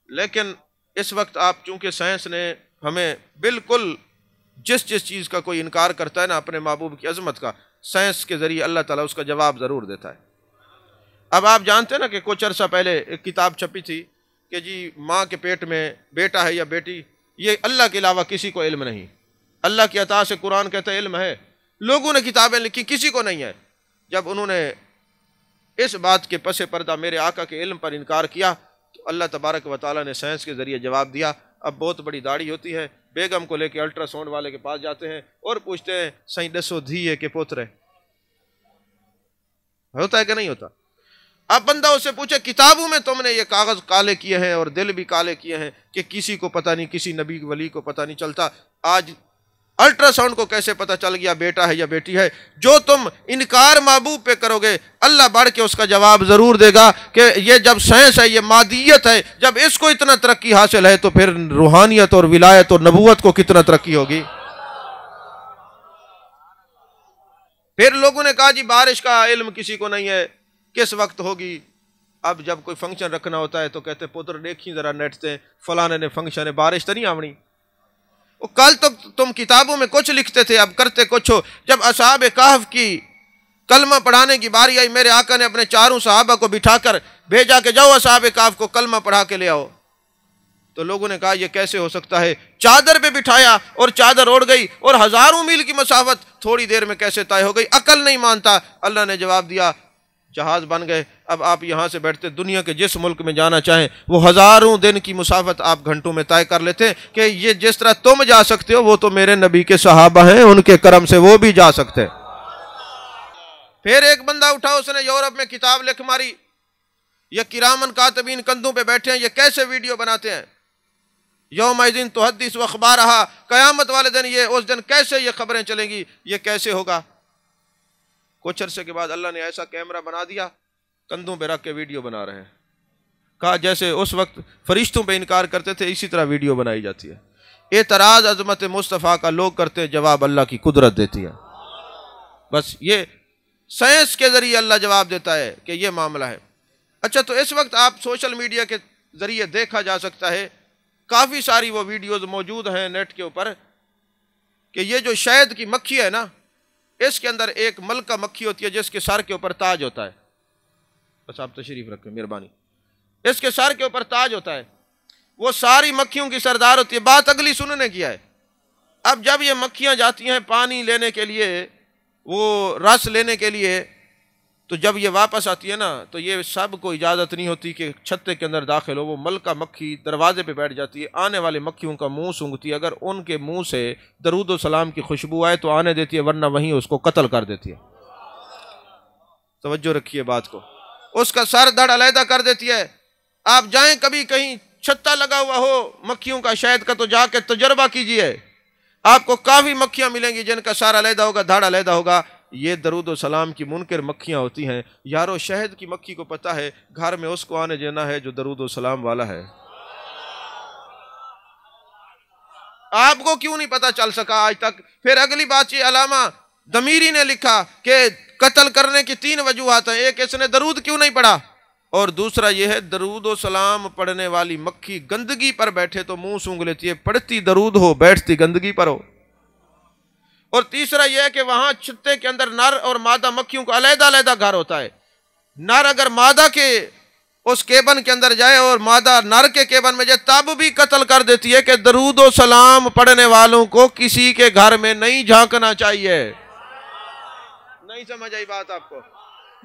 [SPEAKER 1] लेकिन इस वक्त आप चूंकि साइंस ने हमें बिल्कुल जिस चीज़ का कोई इनकार करता है ना अपने महबूब की अजमत का, साइंस के ज़रिए अल्लाह ताला उसका जवाब ज़रूर देता है। अब आप जानते हैं ना कि कुछ अर्सा पहले एक किताब छपी थी कि जी माँ के पेट में बेटा है या बेटी, ये अल्लाह के अलावा किसी को इल्म नहीं। अल्लाह की अता से कुरान कहता है इल्म है, लोगों ने किताबें लिखी, किसी को नहीं है। जब उन्होंने इस बात के पसे पर्दा मेरे आका के इल्म पर इनकार किया तो अल्लाह तबारक व तआला ने साइंस के ज़रिए जवाब दिया। अब बहुत बड़ी दाढ़ी होती है, बेगम को लेकर अल्ट्रासाउंड वाले के पास जाते हैं और पूछते हैं सही दसो धी है कि पोत्र है, होता है कि नहीं होता। अब बंदा उससे पूछे किताबों में तुमने ये कागज काले किए हैं और दिल भी काले किए हैं कि किसी को पता नहीं, किसी नबी वली को पता नहीं चलता। आज अल्ट्रासाउंड को कैसे पता चल गया बेटा है या बेटी है? जो तुम इनकार महबूब पे करोगे अल्लाह बढ़ के उसका जवाब जरूर देगा कि ये जब साइंस है, ये मादियत है, जब इसको इतना तरक्की हासिल है तो फिर रूहानियत और विलायत और नबूवत को कितना तरक्की होगी। फिर लोगों ने कहा जी बारिश का इल्म किसी को नहीं है, किस वक्त होगी। अब जब कोई फंक्शन रखना होता है तो कहते पुत्र देखी जरा नेट से फलाने ने फंक्शन है, बारिश तो नहीं आवनी। वो कल तो तुम किताबों में कुछ लिखते थे, अब करते कुछ हो। जब असहाब कहफ की कलमा पढ़ाने की बारी आई, मेरे आका ने अपने चारों सहाबा को बिठाकर भेजा कि जाओ असहाब कहफ को कलमा पढ़ा के ले आओ। तो लोगों ने कहा यह कैसे हो सकता है। चादर पे बिठाया और चादर उड़ गई और हजारों मील की मसाफत थोड़ी देर में कैसे तय हो गई, अकल नहीं मानता। अल्लाह ने जवाब दिया जहाज बन गए। अब आप यहां से बैठते दुनिया के जिस मुल्क में जाना चाहें वो हजारों दिन की मुसाफत आप घंटों में तय कर लेते हैं कि ये जिस तरह तुम जा सकते हो वो तो मेरे नबी के सहाबा हैं, उनके करम से वो भी जा सकते हैं। फिर एक बंदा उठा, उसने यूरोप में किताब लिख मारी, ये किरामन कातिबीन कंधों पे बैठे हैं, ये कैसे वीडियो बनाते हैं। यौमइज़िन तुहद्दिस व अख़बारहा, क़यामत वाले दिन ये उस दिन कैसे ये खबरें चलेंगी, ये कैसे होगा। कुछ अरसे के बाद अल्लाह ने ऐसा कैमरा बना दिया, कंधों पे रख के वीडियो बना रहे हैं। कहा जैसे उस वक्त फरिश्तों पे इनकार करते थे इसी तरह वीडियो बनाई जाती है। एतराज अज़मत मुस्तफ़ा का लोग करते हैं, जवाब अल्लाह की कुदरत देती है। बस ये साइंस के जरिए अल्लाह जवाब देता है कि ये मामला है। अच्छा, तो इस वक्त आप सोशल मीडिया के जरिए देखा जा सकता है, काफ़ी सारी वो वीडियोज़ मौजूद हैं नेट के ऊपर कि ये जो शहद की मक्खी है ना, इसके अंदर एक मलका मक्खी होती है जिसके सर के ऊपर ताज होता है। बस आप तशरीफ रखें मेहरबानी। इसके सर के ऊपर ताज होता है, वो सारी मक्खियों की सरदार होती है। बात अगली सुनने की है। अब जब ये मक्खियां जाती हैं पानी लेने के लिए, वो रस लेने के लिए, तो जब ये वापस आती है ना तो ये सब को इजाज़त नहीं होती कि छत्ते के अंदर दाखिल हो। वो मलका मक्खी दरवाजे पे बैठ जाती है, आने वाले मक्खियों का मुंह सूंघती है। अगर उनके मुंह से दरूद व सलाम की खुशबू आए तो आने देती है, वरना वहीं उसको कत्ल कर देती है। तवज्जो रखिए बात को। उसका सर धड़ अलहदा कर देती है। आप जाएं कभी कहीं छत्ता लगा हुआ हो मक्खियों का शहद का तो जाके तजर्बा कीजिए, आपको काफ़ी मक्खियाँ मिलेंगी जिनका सर अलहदा होगा, धड़ अलहदा होगा। ये दरूद व सलाम की मुनकर मक्खियाँ होती हैं। यारो शहद की मक्खी को पता है घर में उसको आने देना है जो दरूद व सलाम वाला है। आपको क्यों नहीं पता चल सका आज तक। फिर अगली बात ये अलामा दमीरी ने लिखा कि कत्ल करने की 3 वजूहात हैं। एक, इसने दरूद क्यों नहीं पढ़ा, और दूसरा यह है दरूद व सलाम पढ़ने वाली मक्खी गंदगी पर बैठे तो मुंह सूंघ लेती है, पढ़ती दरूद हो बैठती गंदगी पर हो। और तीसरा यह है कि वहां छत्ते के अंदर नर और मादा मक्खियों का अलहदा अलहदा घर होता है। नर अगर मादा के उस केबन के अंदर जाए और मादा नर के केबन में जाए तब भी कत्ल कर देती है कि दरूद व सलाम पढ़ने वालों को किसी के घर में नहीं झांकना चाहिए। नहीं समझ आई बात आपको?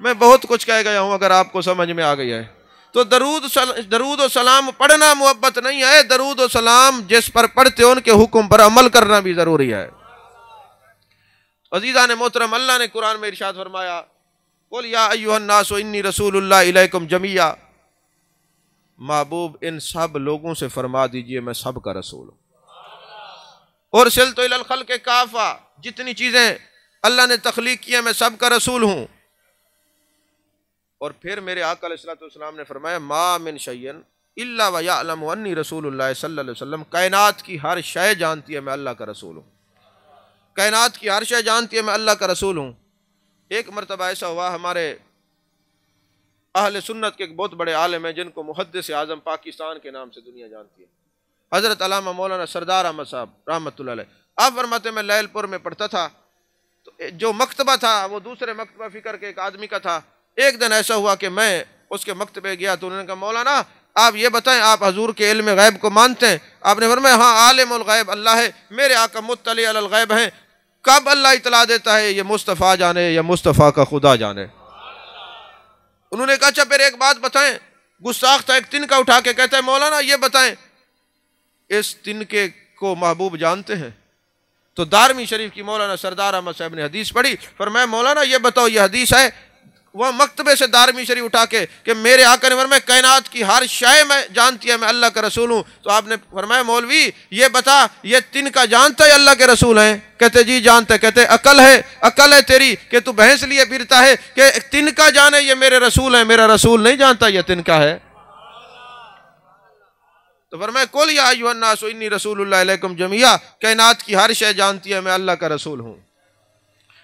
[SPEAKER 1] मैं बहुत कुछ कह गया हूं, अगर आपको समझ में आ गई है तो दरूद व सलाम पढ़ना मोहब्बत नहीं है। दरूद व सलाम जिस पर पढ़ते उनके हुक्म पर अमल करना भी जरूरी है। अज़ीज़ान मोहतरम, अल्लाह ने कुरान में इरशाद फरमाया, कुल या अय्युहन नासु इन्नी रसूलुल्लाह इलैकुम जमीया। महबूब इन सब लोगों से फरमा दीजिए मैं सब का रसूल हूँ। और सिलतु इलल खल्क़ि काफ़ा, जितनी चीज़ें अल्लाह ने तख्लीक की है मैं सब का रसूल हूँ। और फिर मेरे आका अलैहिस्सलातु वस्सलाम ने फरमाया मा मिन शैइन इल्ला व यअलमु अन्नी रसूलुल्लाह सल्लल्लाहु अलैहि वसल्लम, कायनात की हर शय जानती है मैं अल्लाह का रसूल हूँ। कायनात की हर शय जानती है मैं अल्लाह का रसूल हूँ। एक मरतबा ऐसा हुआ, हमारे अहले सुन्नत के एक बहुत बड़े आलिम हैं जिनको मुहद्दिस आज़म पाकिस्तान के नाम से दुनिया जानती है, हज़रत अल्लामा मौलाना सरदार अहमद साहब रहमतुल्लाह अलैह। आप फरमाते मैं लैलपुर में पढ़ता था, तो जो मकतबा था वो दूसरे मकतबा फ़िक्र के एक आदमी का था। एक दिन ऐसा हुआ कि मैं उसके मकतबे गया तो उन्होंने कहा मौलाना आप ये बताएं, आप हजूर के इल्म गैब को मानते हैं? आपने फरमाया हाँ, आलिमुल गैब अल्लाह है, मेरे आका मुत्तली अलल गैब हैं। कब अल्लाह इतला देता है? ये मुस्तफ़ा जाने या मुस्तफ़ा का खुदा जाने। उन्होंने कहा अच्छा फिर एक बात बताएं। गुस्ताख था, एक तिनका उठा के कहता है मौलाना ये बताएं, इस तिनके को महबूब जानते हैं? तो दारमी शरीफ की मौलाना सरदार अहमद साहब ने हदीस पढ़ी, फरमाया मौलाना ये बताओ ये हदीस है? वह मकतबे से दारमी शरीफ उठा के कि मेरे आका ने फरमाया कायनात की हर शय मैं जानती है, मैं अल्लाह का रसूल हूँ। तो आपने फरमाया मौलवी ये बता, ये तिनका जानता है अल्लाह के रसूल हैं? कहते जी जानते। कहते अकल है तेरी कि तू भैंस लिए फिरता है कि तिनका जाने ये मेरे रसूल हैं, मेरा रसूल नहीं जानता ये तिनका है? तो फरमाया कुल या अय्युहन्नास इन्नी रसूलुल्लाह इलैकुम जमीआ, कायनात की हर शय जानती है मैं अल्लाह का रसूल हूँ।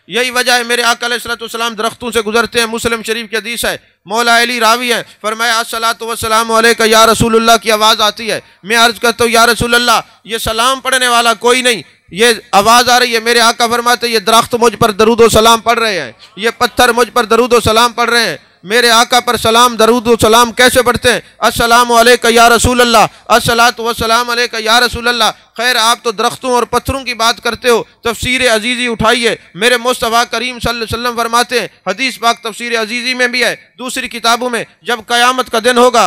[SPEAKER 1] यही वजह है मेरे आका अलैहिस्सलाम दरख्तों से गुजरते हैं। मुस्लिम शरीफ की हदीस है, मौला अली रावी है, फरमाया अस्सलातु वस्सलामु अलैका या रसूलुल्लाह की आवाज़ आती है। मैं अर्ज करता हूँ या रसूलल्लाह ये सलाम पढ़ने वाला कोई नहीं, ये आवाज़ आ रही है। मेरे आका फरमाते ये दरख्त मुझ पर दरूद सलाम पढ़ रहे हैं, ये पत्थर मुझ पर दरूद सलाम पढ़ रहे हैं। मेरे आका पर सलाम दरूद सलाम कैसे पढ़ते हैं? अस्सलामु अलैका या रसूलल्लाह, अस्सलातु वस्सलाम अलैका या रसूलल्लाह। खैर आप तो दरख्तों और पत्थरों की बात करते हो, तफसीर अजीज़ी उठाइए। मेरे मुस्तफ़ा करीम सल्लल्लाहु अलैहि वसल्लम फरमाते हैं, हदीस पाक तफसीर अजीज़ी में भी है, दूसरी किताबों में, जब क़यामत का दिन होगा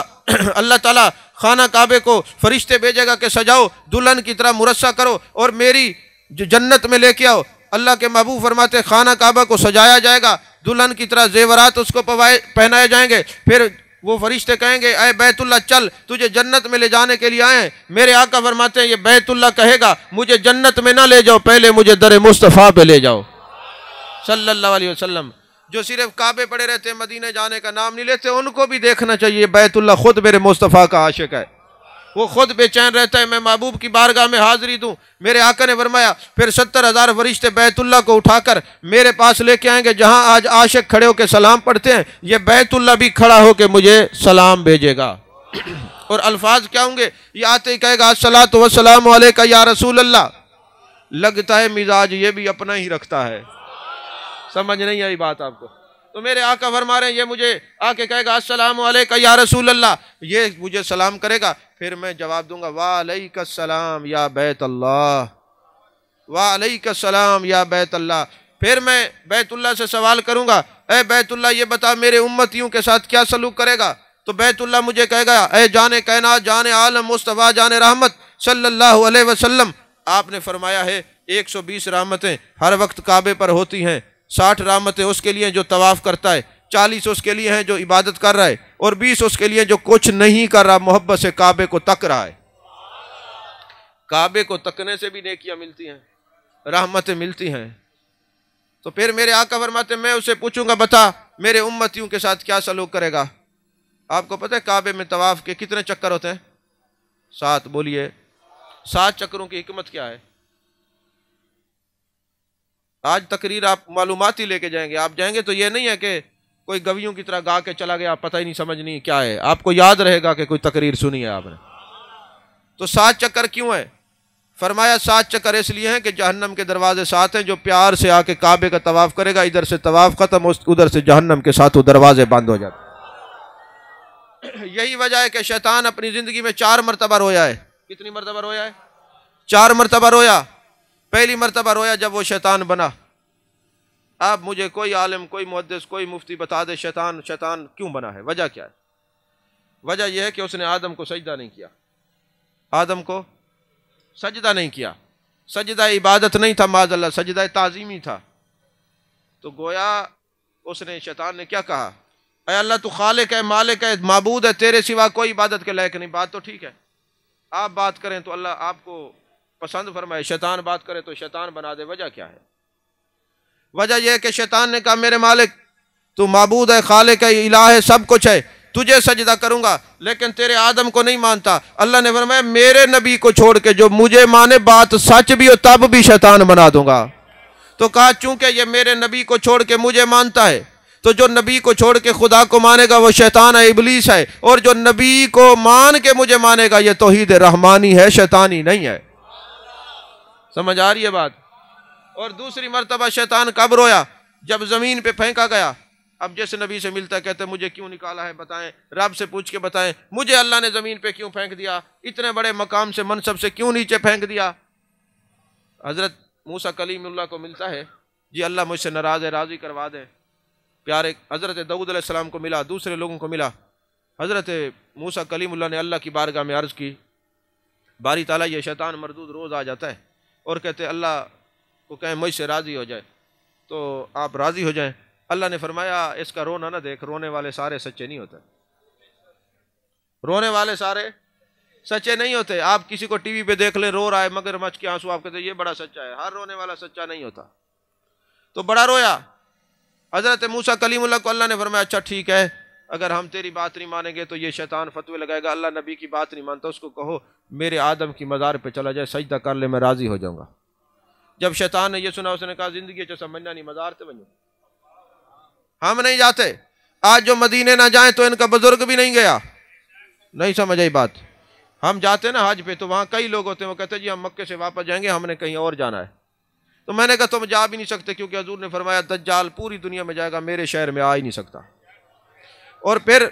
[SPEAKER 1] अल्लाह ताला खाना काबे को फरिश्ते भेजेगा कि सजाओ, दुल्हन की तरह मुरस्सा करो और मेरी जो जन्नत में लेके आओ। अल्लाह के महबूब फरमाते खाना काबा को सजाया जाएगा, दुल्हन की तरह जेवरात उसको पहनाए जाएंगे। फिर वो फरिश्ते कहेंगे ऐ बैतुल्ला चल, तुझे जन्नत में ले जाने के लिए आए हैं। मेरे आका फरमाते हैं ये बैतुल्ला कहेगा मुझे जन्नत में ना ले जाओ, पहले मुझे दर मुस्तफ़ा पे ले जाओ सल्लल्लाहु अलैहि वसल्लम। जो सिर्फ काबे पड़े रहते हैं, मदीने जाने का नाम नहीं लेते, उनको भी देखना चाहिए बैतुल्ला खुद मेरे मुस्तफ़ा का आशिक है। वो खुद बेचैन रहता है मैं महबूब की बारगाह में हाजिरी दूं। मेरे आका ने फरमाया फिर 70,000 फरिश्ते बैतुल्ला को उठाकर मेरे पास लेके आएंगे, जहां आज आशिक खड़े होकर सलाम पढ़ते हैं, ये बैतुल्ला भी खड़ा होकर मुझे सलाम भेजेगा। और अल्फाज क्या होंगे? ये आते ही कहेगा अस्सलातु वस्सलामु अलैका या रसूलल्लाह। लगता है मिजाज ये भी अपना ही रखता है। समझ नहीं आई बात आपको? तो मेरे आका फरमा रहे हैं ये मुझे आके कहेगा अस्सलामु अलैका या रसूलल्लाह, ये मुझे सलाम करेगा, फिर मैं जवाब दूंगा वालैकुम सलाम या बैत अल्लाह, वालैकुम सलाम या बैत अल्लाह। फिर मैं बैतुल्लाह से सवाल करूंगा ए बैतुल्लाह ये बता मेरे उम्मतियों के साथ क्या सलूक करेगा? तो बैतुल्लाह मुझे कहेगा ए जाने कैनात, जाने आलम, मुस्तफ़ा जाने रहमत सल्लल्लाहु अलैहि वसल्लम। आपने फरमाया है 120 रहमतें हर वक्त काबे पर होती हैं, 60 रहमतें उसके लिए जो तवाफ़ करता है, 40 उसके लिए हैं जो इबादत कर रहा है, और 20 उसके लिए जो कुछ नहीं कर रहा, मोहब्बत से काबे को तक रहा है। काबे को तकने से भी नेकियां मिलती हैं, रहमतें मिलती हैं। तो फिर मेरे आका फरमाते मैं उससे पूछूंगा बता मेरे उम्मतियों के साथ क्या सलूक करेगा? आपको पता है काबे में तवाफ़ के कितने चक्कर होते हैं? 7। बोलिए 7 चक्करों की हिकमत क्या है? आज तकरीर आप मालूमात ही लेके जाएंगे। आप जाएंगे तो ये नहीं है कि कोई गवियों की तरह गा के चला गया, पता ही नहीं समझ नहीं क्या है, आपको याद रहेगा कि कोई तकरीर सुनी है आपने। तो 7 चक्कर क्यों है? फरमाया 7 चक्कर इसलिए हैं कि जहन्नम के दरवाजे 7 हैं, जो प्यार से आके काबे का तवाफ़ करेगा, इधर से तवाफ़ खत्म, उधर से जहन्नम के 7 दरवाजे बंद हो जाते। यही वजह है कि शैतान अपनी ज़िंदगी में 4 मरतबा रोया है। कितनी मरतबा रोया है? 4 मरतबा रोया। पहली मरतबा रोया जब वो शैतान बना। अब मुझे कोई आलिम, कोई मुहद्दिस, कोई मुफ्ती बता दे शैतान क्यों बना है? वजह क्या है? वजह यह है कि उसने आदम को सजदा नहीं किया। आदम को सजदा नहीं किया। सजदा इबादत नहीं था, माज़अल्लाह सजदा ताज़ीमी था। तो गोया उसने, शैतान ने क्या कहा? ऐ अल्लाह तू खालिक है, मालिक है, माबूद है, तेरे सिवा कोई इबादत के लायक नहीं। बात तो ठीक है, आप बात करें तो अल्लाह आपको पसंद फरमाए, शैतान बात करे तो शैतान बना दे। वजह क्या है? वजह यह है कि शैतान ने कहा मेरे मालिक तू माबूद है, खालिक है, इलाह है, सब कुछ है, तुझे सजदा करूंगा, लेकिन तेरे आदम को नहीं मानता। अल्लाह ने फरमाया मेरे नबी को छोड़ के जो मुझे माने, बात सच भी हो तब भी शैतान बना दूंगा। तो कहा चूंकि ये मेरे नबी को छोड़ के मुझे मानता है, तो जो नबी को छोड़ के खुदा को मानेगा वो शैतान है, इबलीस है, और जो नबी को मान के मुझे मानेगा ये तौहीद रहमानी है, शैतानी नहीं है। समझ आ रही है बात? और दूसरी मरतबा शैतान कब रोया? जब जमीन पे फेंका गया। अब जैसे नबी से मिलता है कहते मुझे क्यों निकाला है बताएं, रब से पूछ के बताएं, मुझे अल्लाह ने ज़मीन पे क्यों फेंक दिया, इतने बड़े मकाम से मनसब से क्यों नीचे फेंक दिया। हज़रत मूसा कलीमुल्लाह को मिलता है, जी अल्लाह मुझसे नाराज़ है, राज़ी करवा दें। प्यारे हज़रत दाऊद अलैहिस्सलाम को मिला, दूसरे लोगों को मिला। हज़रत मूसा कलीमुल्लाह ने अल्लाह की बारगाह में अर्ज़ की, बारी ताला ये शैतान मरदूद रोज़ आ जाता है और कहते अल्लाह को कहें मुझसे राज़ी हो जाए तो आप राज़ी हो जाएं। अल्लाह ने फरमाया इसका रोना ना देख, रोने वाले सारे सच्चे नहीं होते, रोने वाले सारे सच्चे नहीं होते। आप किसी को टीवी पे देख ले रो रहा है मगरमच्छ के आंसू, आप कहते ये बड़ा सच्चा है, हर रोने वाला सच्चा नहीं होता। तो बड़ा रोया। हज़रत मूसा कलीमुल्लाह को अल्लाह ने फरमाया अच्छा ठीक है, अगर हम तेरी बात नहीं मानेंगे तो ये शैतान फतवे लगाएगा, अल्लाह नबी की बात नहीं मानता, उसको कहो मेरे आदम की मज़ार पे चला जाए, सजदा कर ले, मैं राज़ी हो जाऊँगा। जब शैतान ने ये सुना उसने कहा ज़िंदगी जो समझना नहीं, मज़ार से बनो, हम नहीं जाते। आज जो मदीने ना जाए तो इनका बुजुर्ग भी नहीं गया, नहीं समझ आई बात। हम जाते ना हज पे तो वहाँ कई लोग होते हैं, वो कहते जी हम मक्के से वापस जाएंगे, हमने कहीं और जाना है। तो मैंने कहा तुम जा भी नहीं सकते क्योंकि हजूर ने फरमाया दज्जाल पूरी दुनिया में जाएगा, मेरे शहर में आ ही नहीं सकता। और फिर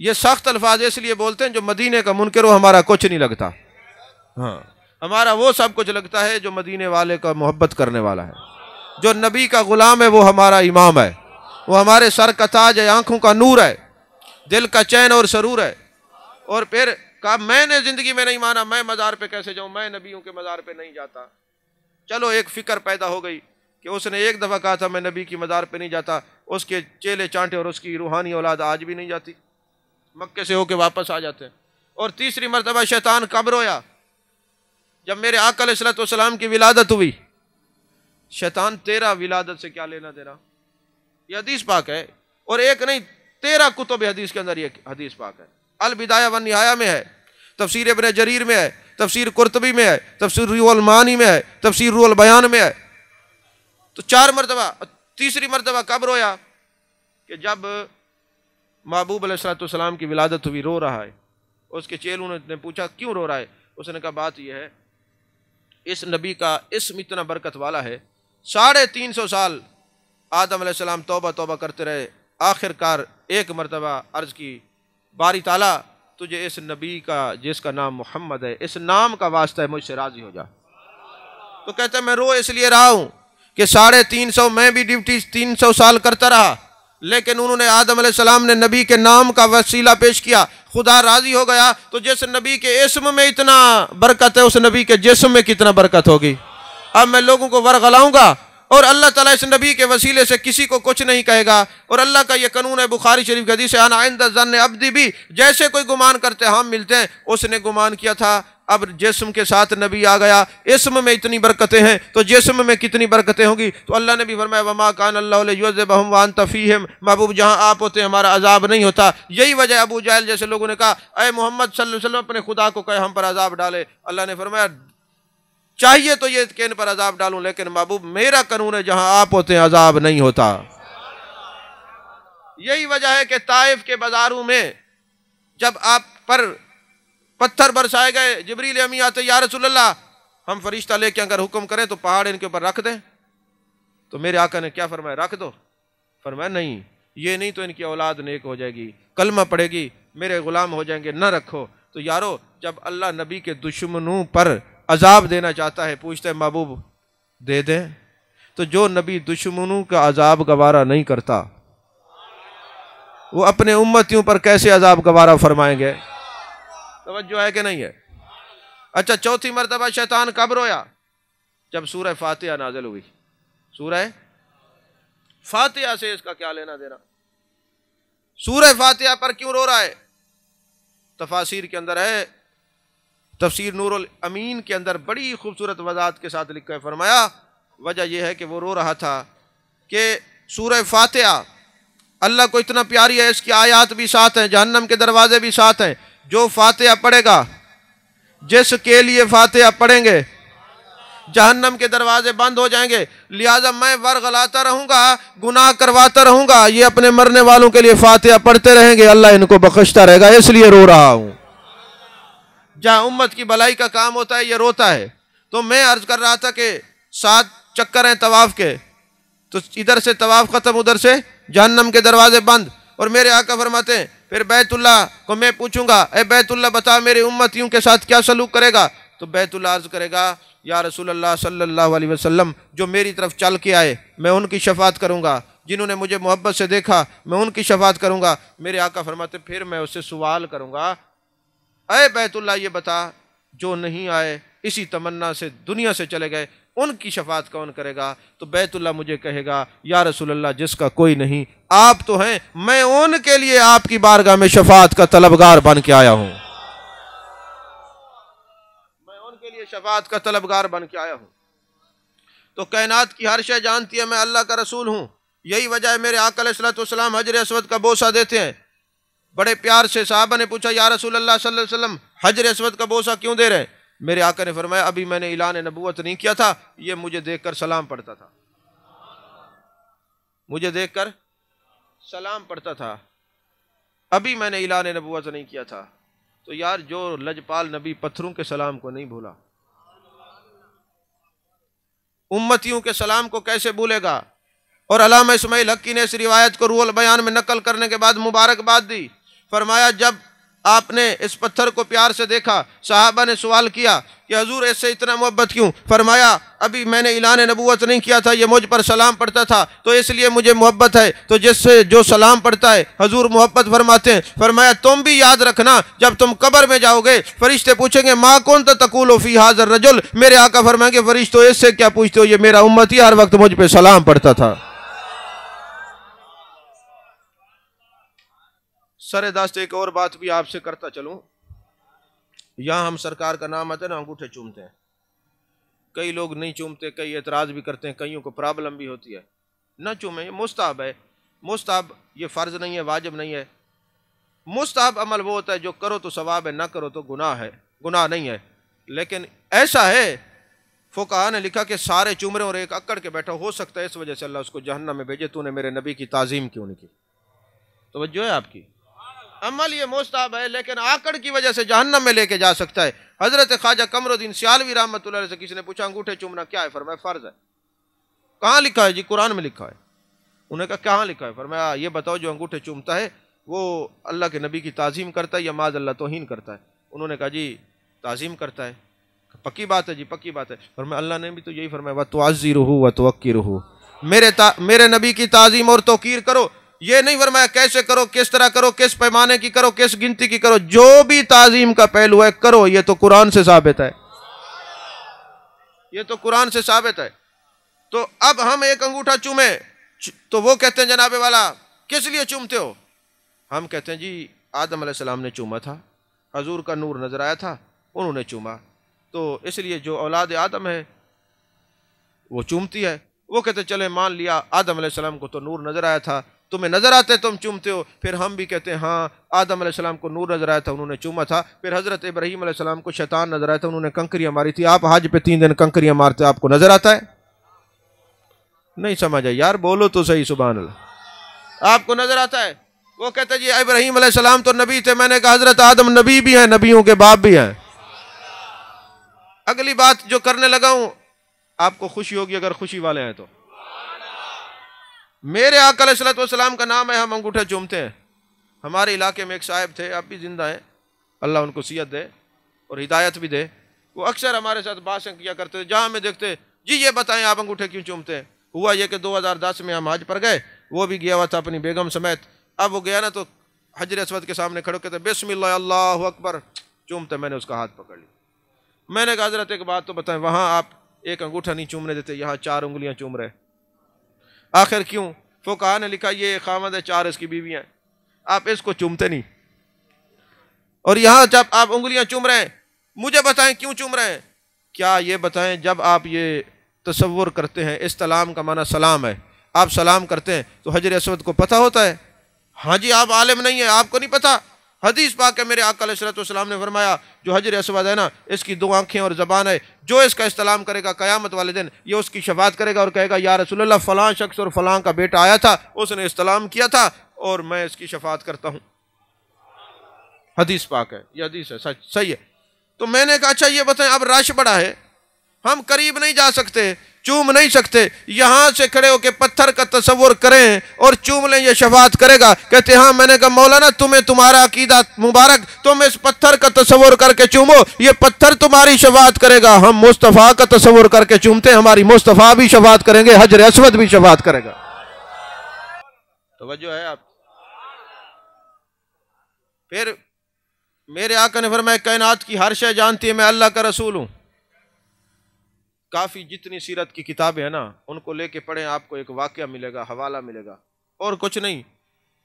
[SPEAKER 1] ये सख्त अल्फाज इसलिए बोलते हैं जो मदीने का मुनकर हो हमारा कुछ नहीं लगता, हाँ हमारा वो सब कुछ लगता है जो मदीने वाले का मोहब्बत करने वाला है, जो नबी का गुलाम है, वो हमारा इमाम है, वो हमारे सर का ताज है, आंखों का नूर है, दिल का चैन और सरूर है। और फिर कहा मैंने ज़िंदगी में नहीं माना, मैं मज़ार पे कैसे जाऊँ, मैं नबियों के मज़ार पे नहीं जाता। चलो एक फ़िक्र पैदा हो गई कि उसने एक दफ़ा कहा था मैं नबी की मज़ार पे नहीं जाता, उसके चेले चांटे और उसकी रूहानी औलाद आज भी नहीं जाती, मक्के से होके वापस आ जाते हैं। और तीसरी मरतबा शैतान कब रोया, जब मेरे आका अलैहिस्सलाम की विलादत हुई। शैतान तेरा विलादत से क्या लेना देना, ये हदीस पाक है, और एक नहीं 13 कुतुब हदीस के अंदर ये हदीस पाक है। अल बिदाया वन निहाया में है, तफसीर इब्न जरीर में है, तफसीर कुर्तबी में है, तफसीर रूहुल मानी में है, तफसीर रूहुल बयान में है। तो 4 मरतबा, तीसरी मरतबा कब रोया कि जब महबूब अलैहिस्सलाम की विलादत हुई, रो रहा है। उसके चेलों ने पूछा क्यों रो रहा है, उसने कहा बात यह है इस नबी का इस्म इतना बरकत वाला है, 350 साल आदम अलैहिस्सलाम तौबा तौबा करते रहे, आखिरकार एक मरतबा अर्ज़ की बारी ताला तुझे इस नबी का जिसका नाम मोहम्मद है, इस नाम का वास्ता है, मुझसे राज़ी हो जा। तो कहते मैं रो इसलिए रहा हूँ कि 350 मैं भी ड्यूटी 300 साल करता रहा, लेकिन उन्होंने आदम अलैहिस्सलाम ने नबी के नाम का वसीला पेश किया, खुदा राज़ी हो गया। तो जिस नबी के इस्म में इतना बरकत है, उस नबी के जिस्म में कितना बरकत होगी। अब मैं लोगों को वरगलाऊंगा और अल्लाह ताला इस नबी के वसीले से किसी को कुछ नहीं कहेगा। और अल्लाह का ये कानून है, बुखारी शरीफ की हदीस है, अना इंद ज़न्न अब्दी भी, जैसे कोई गुमान करते हम मिलते हैं। उसने गुमान किया था, अब जिस्म के साथ नबी आ गया, इस्म में इतनी बरकतें हैं तो जिस्म में कितनी बरकतें होंगी। तो अल्लाह ने भी फरमाया वमा कान अल्लाहु लियुअज़्ज़िबहुम व अंत फ़ीहिम, महबूब जहाँ आप होते हैं हमारा अजाब नहीं होता। यही वजह अबू जहल जैसे लोगों ने कहा अय मोहम्मद सल्लल्लाहु अलैहि वसल्लम अपने खुदा को कहे हम पर अजाब डाले। अल्लाह ने फरमाया चाहिए तो ये कि इन पर अजाब डालूं, लेकिन महबूब मेरा कानून है जहां आप होते हैं अजाब नहीं होता। यही वजह है कि ताइफ के बाजारों में जब आप पर पत्थर बरसाए गए, जिब्रील अमी आते या रसूलल्लाह हम फरिश्ता लेके अगर हुक्म करें तो पहाड़ इनके ऊपर रख दें, तो मेरे आका ने क्या फरमाया, रख दो। फरमाया नहीं, ये नहीं तो इनकी औलाद नेक हो जाएगी, कलमा पड़ेगी, मेरे गुलाम हो जाएंगे, न रखो। तो यारो जब अल्लाह नबी के दुश्मनों पर अजाब देना चाहता है, पूछते हैं महबूब दे दें, तो जो नबी दुश्मनों का अजाब गवारा नहीं करता वो अपने उम्मतियों पर कैसे अजाब गवारा फरमाएंगे। तवज्जो है कि नहीं है। अच्छा, चौथी मरतबा शैतान कब रोया, जब सूरह फातिहा नाज़िल हुई। सूरह फातिहा से इसका क्या लेना देना, सूरह फातिहा पर क्यों रो रहा है। तफासिर के अंदर है, तफसीर नूरुल अमीन के अंदर बड़ी खूबसूरत वजाहत के साथ लिखा है, फरमाया वजह यह है कि वो रो रहा था कि सूरह फातिहा अल्लाह को इतना प्यारी है, इसकी आयात भी साथ हैं, जहन्नम के दरवाजे भी साथ हैं। जो फातिहा पढ़ेगा, जिसके लिए फातिहा पढ़ेंगे, जहन्नम के दरवाजे बंद हो जाएंगे। लिहाजा मैं वरगलाता रहूंगा, गुनाह करवाता रहूंगा, ये अपने मरने वालों के लिए फातिहा पढ़ते रहेंगे, अल्लाह इनको बख्शता रहेगा, इसलिए रो रहा हूं। जहां उम्मत की भलाई का काम होता है ये रोता है। तो मैं अर्ज कर रहा था कि 7 चक्कर हैं तवाफ के, तो इधर से तवाफ खत्म, उधर से जहन्नम के दरवाजे बंद। और मेरे आका फरमाते हैं फिर बैतुल्लाह को मैं पूछूंगा, ए बैतुल्लाह बता मेरे उम्मतियों के साथ क्या सलूक करेगा? तो बैतुल्लाह अर्ज करेगा, या रसूल अल्लाह सल्लल्लाहु अलैहि वसल्लम, जो मेरी तरफ चल के आए मैं उनकी शफात करूंगा, जिन्होंने मुझे मोहब्बत से देखा मैं उनकी शफात करूंगा। मेरे आका फरमाते फिर मैं उससे सवाल करूंगा, अय बैतुल्लाह ये बता जो नहीं आए इसी तमन्ना से दुनिया से चले गए, उनकी शफात कौन करेगा? तो बैतुल्लाह मुझे कहेगा, या रसूल अल्लाह जिसका कोई नहीं आप तो हैं, मैं उनके लिए आपकी बारगाह में शफात का तलबगार बन के आया हूं, मैं उनके लिए शफात का तलबगार बन के आया हूं। तो कायनात की हर शय जानती है मैं अल्लाह का रसूल हूं। यही वजह है मेरे आका अलैहिस्सलातु वस्सलाम हजर अस्वद का बोसा देते हैं। बड़े प्यार से साहबा ने पूछा, या रसूल अल्लाह सल्लल्लाहु अलैहि वसल्लम हजर अस्वद का बोसा क्यों दे रहे हैं? मेरे आका ने फरमाया, अभी मैंने ऐलान नबूवत नहीं किया था, ये मुझे देखकर सलाम पढ़ता था, मुझे देखकर सलाम पढ़ता था, अभी मैंने ऐलान नबूवत नहीं किया था। तो यार जो लजपाल नबी पत्थरों के सलाम को नहीं भूला, उम्मतियों के सलाम को कैसे भूलेगा? और अल्लामा इस्माइल हक्की ने इस रिवायत को रूहुल बयान में नकल करने के बाद मुबारकबाद दी। फरमाया जब आपने इस पत्थर को प्यार से देखा, साहबा ने सवाल किया कि हजूर इससे इतना मोहब्बत क्यों? फरमाया अभी मैंने ऐलान नबूवत नहीं किया था, ये मुझ पर सलाम पढ़ता था तो इसलिए मुझे मोहब्बत है। तो जिससे जो सलाम पढ़ता है हजूर मोहब्बत फरमाते हैं। फरमाया तुम भी याद रखना, जब तुम कब्र में जाओगे फरिश्ते पूछेंगे माँ कौन तकूल फी हाज़र रजुल, मेरे आका फरमाएंगे फरिश्तों इससे क्या पूछते हो, ये मेरा उम्मती हर वक्त मुझ पर सलाम पढ़ता था। सरे दास्त एक और बात भी आपसे करता चलूं, यहां हम सरकार का नाम आता है ना अंगूठे चूमते हैं, कई लोग नहीं चूमते, कई एतराज़ भी करते हैं, कईयों को प्रॉब्लम भी होती है। ना चूमें, ये मुस्ताहब है, मुस्ताहब ये फ़र्ज़ नहीं है, वाजिब नहीं है। मुस्ताहब अमल वो होता है जो करो तो सवाब है, ना करो तो गुनाह है, गुनाह नहीं है। लेकिन ऐसा है फुक़हा ने लिखा कि सारे चूम रहे और एक अक्कड़ के बैठा, हो सकता है इस वजह से अल्लाह उसको जहन्नम में भेजे, तूने मेरे नबी की ताज़ीम क्यों नहीं की। तो जो है आपकी अमल ये मुस्ताहब है, लेकिन आकड़ की वजह से जहन्नम में लेके जा सकता है। हजरत ख्वाजा कमरुद्दीन सियालवी रहमतुल्लाह अलैह से किसी ने पूछा अंगूठे चूमना क्या है? फरमाया फ़र्ज़ है। कहाँ लिखा है? जी कुरान में लिखा है। उन्होंने कहा कहाँ लिखा है? फरमाया ये बताओ जो अंगूठे चूमता है वो अल्लाह के नबी की ताज़ीम करता है या माज़ अल्लाह तौहीन करता है? उन्होंने कहा जी ताज़ीम करता है। पक्की बात है जी, पक्की बात है। फरमाया अल्लाह ने भी तो यही फरमाया, व तुअज़्ज़िरुहु व तुवक्किरुहु, मेरे नबी की ताज़ीम और तौकीर करो। ये नहीं फरमाया कैसे करो, किस तरह करो, किस पैमाने की करो, किस गिनती की करो, जो भी ताज़ीम का पहलू है करो। ये तो कुरान से साबित है, ये तो कुरान से साबित है। तो अब हम एक अंगूठा चूमे तो वो कहते हैं जनाबे वाला किस लिए चूमते हो? हम कहते हैं जी आदम अलैहिस्सलाम ने चूमा था, हजूर का नूर नजर आया था, उन्होंने चूमा, तो इसलिए जो औलाद आदम है वो चूमती है। वो कहते चले मान लिया आदम अलैहिस्सलाम को तो नूर नजर आया था, तुम्हें नजर आते तुम चूमते हो। फिर हम भी कहते हैं हाँ आदम अलैहिस्सलाम को नूर नजर आया था, उन्होंने चूमा था। फिर हजरत इब्राहीम अलैहिस्सलाम को शैतान नजर आया था, उन्होंने कंकरियां मारी थी। आप हज पे 3 दिन कंकरियां मारते, आपको नजर आता है? नहीं समझ आई यार, बोलो तो सही सुभान अल्लाह। आपको नजर आता है? वो कहते जी इब्राहीम अलैहिस्सलाम तो नबी थे। मैंने कहा हजरत आदम नबी भी हैं, नबियों के बाप भी हैं। अगली बात जो करने लगा हूं आपको खुशी होगी अगर खुशी वाले हैं तो। मेरे आका अलैहिस्सलातु वस्सलाम का नाम है, हम अंगूठे चूमते हैं। हमारे इलाके में एक साहब थे, अब भी जिंदा हैं, अल्लाह उनको सियत दे और हिदायत भी दे। वो अक्सर हमारे साथ बातें किया करते थे, जहाँ में देखते जी ये बताएं आप अंगूठे क्यों चूमते हैं। हुआ ये कि 2010 में हम हज पर गए, वो भी गया हुआ था अपनी बेगम समेत। अब वो गया ना तो हजर अस्वद के सामने खड़े कहते बिस्मिल्लाह अल्लाहु अकबर, चूमते। मैंने उसका हाथ पकड़ लिया। मैंने कहा हजरत एक बात तो बताएं, वहाँ आप एक अंगूठा नहीं चूमने देते, यहाँ 4 उंगलियाँ चूम रहे, आखिर क्यों? फुक़हा ने लिखा ये खामद है, 4 इसकी बीवियां, आप इसको चूमते नहीं और यहाँ जब आप उंगलियां चूम रहे हैं, मुझे बताएं क्यों चूम रहे हैं? क्या ये बताएं जब आप ये तसव्वुर करते हैं, इस्तलाम का माना सलाम है, आप सलाम करते हैं तो हजर अस्वद को पता होता है? हाँ जी आप आलिम नहीं है, आपको नहीं पता। हदीस पाक है, मेरे आका अलैहिस्सलातु वस्सलाम ने फरमाया जो हजर अस्वद है ना, इसकी 2 आँखें और ज़बान है, जो इसका इस्तलाम करेगा क़यामत वाले दिन ये उसकी शफाअत करेगा और कहेगा या रसूलल्लाह फ़लाँ शख्स और फ़लाँ का बेटा आया था, उसने इस्तलाम किया था और मैं इसकी शफाअत करता हूँ। हदीस पाक है, ये हदीस है, सच सही है। तो मैंने कहा अच्छा ये बताएं, अब रश बड़ा है, हम करीब नहीं जा सकते, चूम नहीं सकते। यहां से खड़े होकर पत्थर का तस्वुर करें और चूम लें, ये शफाअत करेगा? कहते हाँ। मैंने कहा मौलाना तुम्हें तुम्हारा अकीदा मुबारक, तुम इस पत्थर का तस्वुर करके चूमो, ये पत्थर तुम्हारी शफाअत करेगा। हम मुस्तफ़ा का तस्वुर करके चूमते, हमारी मुस्तफ़ा भी शफाअत करेंगे, हजर अस्वद भी शफाअत करेगा। तवज्जो है आप? फिर मेरे आका ने फरमाया कायनात की हर शय जानती है मैं अल्लाह का रसूल हूं। काफ़ी जितनी सीरत की किताबें हैं ना, उनको लेके पढ़ें, आपको एक वाक़या मिलेगा, हवाला मिलेगा, और कुछ नहीं।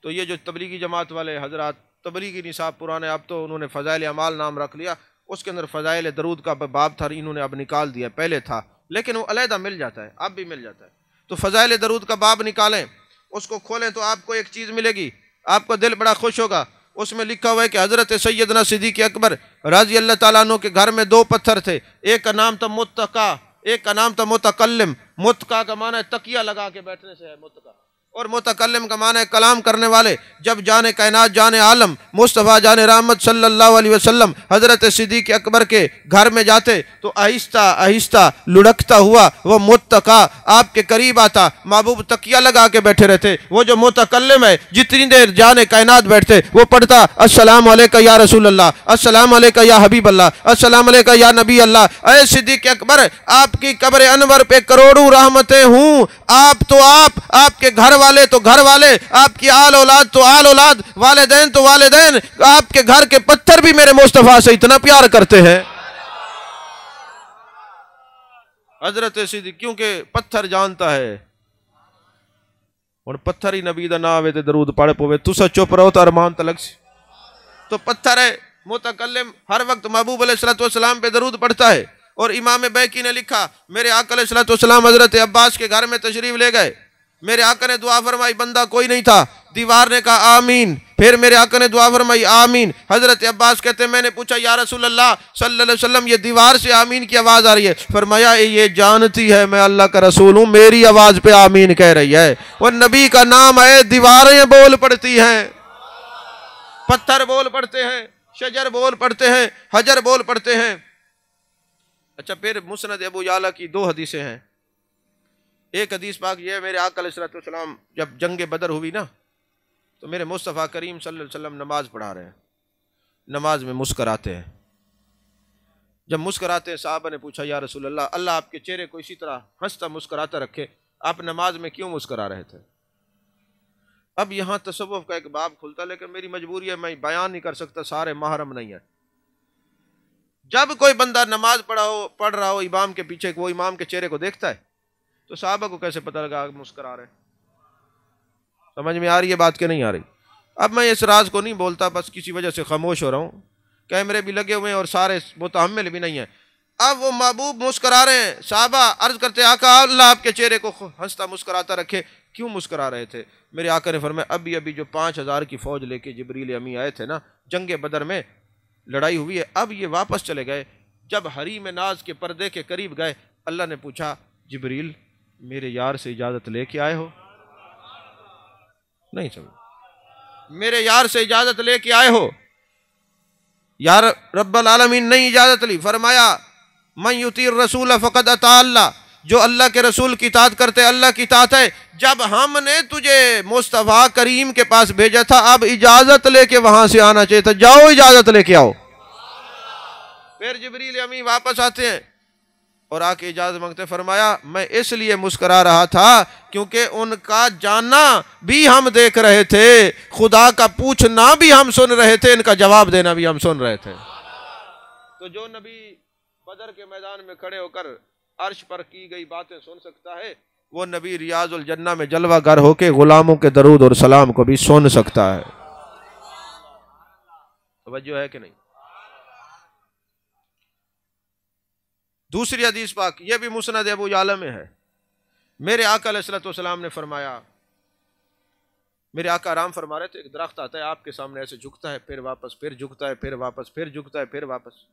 [SPEAKER 1] तो ये जो तबलीगी जमात वाले हजरात, तबलीगी निसाब पुराने, अब तो उन्होंने फ़ज़ाइल अमाल नाम रख लिया, उसके अंदर फ़ज़ाइल दरूद का बाब था, इन्होंने अब निकाल दिया, पहले था लेकिन वो अलहदा मिल जाता है, अब भी मिल जाता है। तो फ़ज़ाइल दरूद का बाब निकालें, उसको खोलें तो आपको एक चीज़ मिलेगी, आपको दिल बड़ा खुश होगा। उसमें लिखा हुआ है कि हज़रत सैयदना सिद्दीक़ अकबर रज़ी अल्लाह ताला अन्हु के घर में दो पत्थर थे, एक का नाम था मुत्तका, एक का नाम था मुतकल्लिम। मुत्तका का माना है तकिया लगा के बैठने से है मुत्तका, और मुतकल्लिम का माना है कलाम करने वाले। जब जाने कायनात जाने आलम मुस्तफ़ा जाने रहमत सल्लल्लाहु अलैहि वसल्लम हज़रत सिद्दीक़ अकबर के घर में जाते तो आहिस्ता आहिस्ता लुढ़कता हुआ वो मुत्तका आपके करीब आता, महबूब तकिया लगा के बैठे रहते। वो जो मुतकल्लिम है जितनी देर जाने कायनात बैठते वो पढ़ता अस्सलामु अलैका या रसूल अल्लाह, अस्सलामु अलैका या हबीब अल्लाह, अस्सलामु अलैका या नबी अल्लाह। अरे सिद्दीक़ अकबर, आपकी कब्र अनवर पे करोड़ों रहमतें हूँ, आप तो आपके घर वाले तो घर वाले, आपकी आल औलाद तो आल औलाद, वालिदैन तो वालिदैन, आपके घर के पत्थर भी मेरे मुस्तफा से इतना प्यार करते हैं। हजरत सिद्दीक़, क्योंकि पत्थर जानता है और पत्थर ही नबी दा नाम है ते दरूद पढ़ पवे, तुसा चुप रहो तो अरमान तलक से। तो पत्थर है मुतकल्लिम, हर वक्त महबूब अलैहिस्सलातु वस्सलाम पे दरूद पढ़ता है। और इमाम बैकी ने लिखा, मेरे आका अलैहिस्सलातु वस्सलाम हजरत अब्बास के घर में तशरीफ ले गए, मेरे आका ने दुआ फरमाई, बंदा कोई नहीं था, दीवार ने कहा आमीन, फिर मेरे आका ने दुआ फरमाई आमीन। हजरत अब्बास कहते मैंने पूछा या रसूल अल्लाह सल्लल्लाहु अलैहि वसल्लम ये दीवार से आमीन की आवाज़ आ रही है? फरमाया ये जानती है मैं अल्लाह का रसूल हूँ, मेरी आवाज़ पे आमीन कह रही है। और नबी का नाम है, दीवारें बोल पड़ती हैं, पत्थर बोल पड़ते हैं, शजर बोल पड़ते हैं, हजर बोल पड़ते हैं। अच्छा, फिर मुस्नद अबू याला की दो हदीसें हैं। एक हदीस पाक ये है, मेरे आका अलैहिस्सलातु वस्सलाम जब जंग बदर हुई ना, तो मेरे मुस्तफ़ा करीम सल्लल्लाहु अलैहि वसल्लम नमाज पढ़ा रहे हैं, नमाज में मुस्कराते हैं। जब मुस्कराते हैं साहबा ने पूछा या रसूल अल्लाह, अल्लाह आपके चेहरे को इसी तरह हंसता मुस्कराता रखे, आप नमाज में क्यों मुस्करा रहे थे? अब यहाँ तसव्वुफ का एक बाब खुलता, लेकिन मेरी मजबूरी है, मैं बयान नहीं कर सकता, सारे महरम नहीं है। जब कोई बंदा नमाज पढ़ रहा हो इमाम के पीछे, वो इमाम के चेहरे को देखता है, तो साहबा को कैसे पता लगा मुस्करा रहे? समझ में आ रही है बात कि नहीं आ रही? अब मैं इस राज को नहीं बोलता, बस किसी वजह से खामोश हो रहा हूँ, कैमरे भी लगे हुए हैं और सारे मुतहम्मिल भी नहीं है। अब वो महबूब मुस्करा रहे हैं, साहबा अर्ज करते आका अल्लाह आपके चेहरे को हंसता मुस्कराता रखे, क्यों मुस्करा रहे थे? मेरे आका ने फरमाया अभी अभी जो 5000 की फौज लेके जिब्रील अमी आए थे ना, जंग बदर में लड़ाई हुई है, अब ये वापस चले गए। जब हरीम नाज के पर्दे के करीब गए, अल्लाह ने पूछा जिब्रील मेरे यार से इजाज़त लेके आए हो? नहीं समझ, मेरे यार से इजाज़त लेके आए हो? यार रब्बल आलमीन नहीं इजाज़त ली। फरमाया मन युतीर रसूल फ़क़द अता अल्लाह, जो अल्लाह के रसूल की इताअत करते अल्लाह की इताअत है। जब हमने तुझे मुस्तफ़ा करीम के पास भेजा था, अब इजाज़त लेके वहां से आना चाहिए था, जाओ इजाज़त लेके आओ। फिर जिब्रील अमी वापस आते हैं और आके इजाज़त मांगते, फरमाया मैं इसलिए मुस्करा रहा था क्योंकि उनका जाना भी हम देख रहे थे, खुदा का पूछना भी हम सुन रहे थे, इनका जवाब देना भी हम सुन रहे थे। तो जो नबी बदर के मैदान में खड़े होकर अर्श पर की गई बातें सुन सकता है, वो नबी रियाजुल जन्ना में जलवा गर होके गुलामों के दरूद और सलाम को भी सुन सकता है। तवज्जो है कि नहीं? दूसरी हदीस पाक, यह भी मुस्नद अबू याला में है। मेरे आका अलैहिस्सलातु वस्सलाम ने फरमाया, मेरे आका आराम फरमा रहे थे, एक दरख्त आता है आपके सामने, ऐसे झुकता है फिर वापस, फिर झुकता है फिर वापस, फिर झुकता है फिर वापस,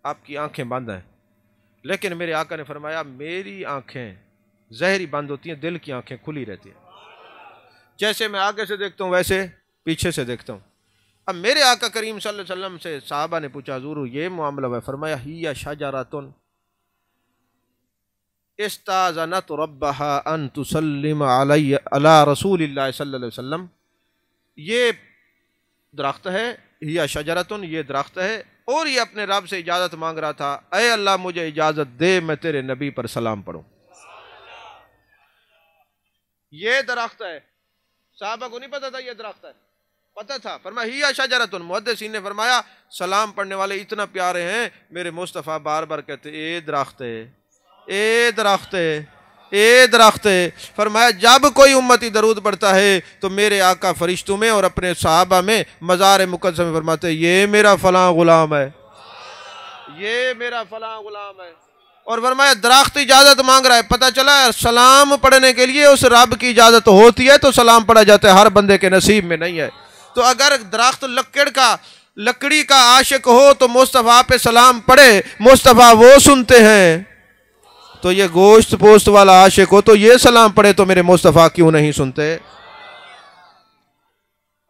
[SPEAKER 1] आपकी आंखें बंद हैं। लेकिन मेरे आका ने फरमाया मेरी आंखें ज़हरी बंद होती हैं, दिल की आंखें खुली रहती हैं। जैसे मैं आगे से देखता हूँ वैसे पीछे से देखता हूँ। अब मेरे आका करीम सल्लल्लाहु अलैहि वसल्लम से साहबा ने पूछा हुजूर ये मामला है? फरमाया हिया शजरातुन, इस्ताज़नत रब्बहा अन तुसल्लिम अला रसूलिल्लाह सल्लल्लाहु अलैहि वसल्लम। ये दरख्त है, हिया शजरतुन, ये दरख्त है, और ये अपने रब से इजाज़त मांग रहा था, ऐ अल्लाह मुझे इजाज़त दे मैं तेरे नबी पर सलाम पढ़ूँ। ये दरख्त है, साहबा को नहीं पता था ये दरख्त है, पता था। फरमाया हिया शजरतुन, मुहद्दिसीन ने फरमाया सलाम पढ़ने वाले इतना प्यारे हैं, मेरे मुस्तफ़ा बार बार कहते ए दरख्त है, ए दरख्त है, ए दरख्त है। फरमाया जब कोई उम्मती दरूद पढ़ता है तो मेरे आका फरिश्तों में और अपने सहाबा में मज़ार मुक़द्दस में फरमाते ये मेरा फलां गुलाम है, ये मेरा फलां गुलाम है। और फरमाया दरख्त इजाज़त मांग रहा है, पता चला सलाम पढ़ने के लिए उस रब की इजाज़त होती है तो सलाम पढ़ा जाता है, हर बंदे के नसीब में नहीं है। तो अगर दरख्त लकड़ी का आशिक हो तो मुस्तफ़ा पे सलाम पढ़े, मुस्तफ़ा वो सुनते हैं। तो ये गोश्त पोस्ट वाला आशिक हो तो ये सलाम पढ़े तो मेरे मुस्तफ़ा क्यों नहीं सुनते।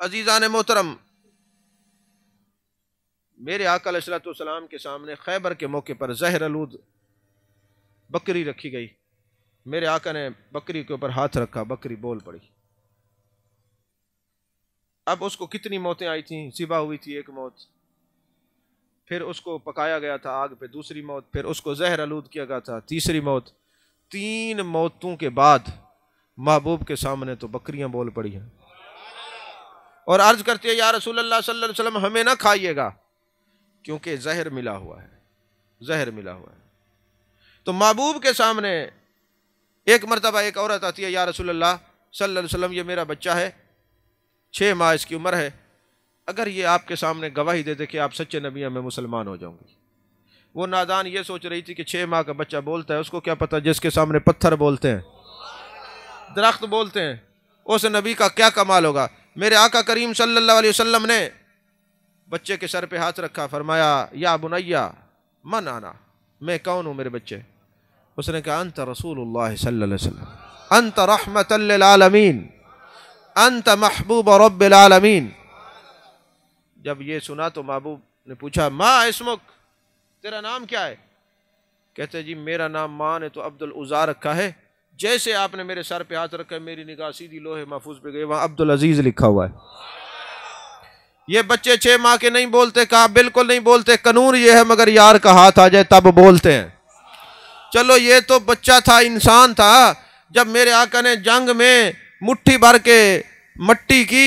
[SPEAKER 1] अजीज़ान मोहतरम, मेरे आका अलैहिस्सलाम के सामने खैबर के मौके पर ज़हर आलूद बकरी रखी गई। मेरे आका ने बकरी के ऊपर हाथ रखा, बकरी बोल पड़ी। अब उसको कितनी मौतें आई थी, सिबा हुई थी एक मौत, फिर उसको पकाया गया था आग पे दूसरी मौत, फिर उसको जहर आलूद किया गया था तीसरी मौत। 3 मौतों के बाद महबूब के सामने तो बकरियां बोल पड़ी हैं और अर्ज करती है या रसूलल्लाह सल्लल्लाहु अलैहि वसल्लम हमें ना खाइएगा क्योंकि जहर मिला हुआ है, जहर मिला हुआ है। तो महबूब के सामने एक मरतबा एक औरत आती है, या रसूलल्लाह सल्लल्लाहु अलैहि वसल्लम ये मेरा बच्चा है, 6 माह इसकी उम्र है, अगर ये आपके सामने गवाही दे दे कि आप सच्चे नबी हैं मैं मुसलमान हो जाऊंगी। वो नादान ये सोच रही थी कि 6 माह का बच्चा बोलता है, उसको क्या पता जिसके सामने पत्थर बोलते हैं, दरख्त बोलते हैं, उस नबी का क्या कमाल होगा। मेरे आका करीम सल्लल्लाहु अलैहि वसल्लम ने बच्चे के सर पे हाथ रखा, फरमाया या बुनैया मन आना, मैं कौन हूँ मेरे बच्चे। उसने कहा अंत रसूलुल्लाह सल्लल्लाहु अलैहि वसल्लम, अंत रहमतल लिल आलमीन, अंत महबूब रब्बिल आलमीन। जब ये सुना तो महबूब ने पूछा माँ इसमुक, तेरा नाम क्या है। कहते जी मेरा नाम माँ ने तो अब्दुल उज़ा रखा है, जैसे आपने मेरे सर पे हाथ रखा है मेरी निगाह सीधी लोहे महफूज पे गई, वहां अब्दुल अजीज लिखा हुआ है। ये बच्चे 6 माह के नहीं बोलते, कहा बिल्कुल नहीं बोलते, कानून ये है मगर यार का हाथ आ जाए तब बोलते हैं। चलो ये तो बच्चा था, इंसान था। जब मेरे आका ने जंग में मुट्ठी भर के मट्टी की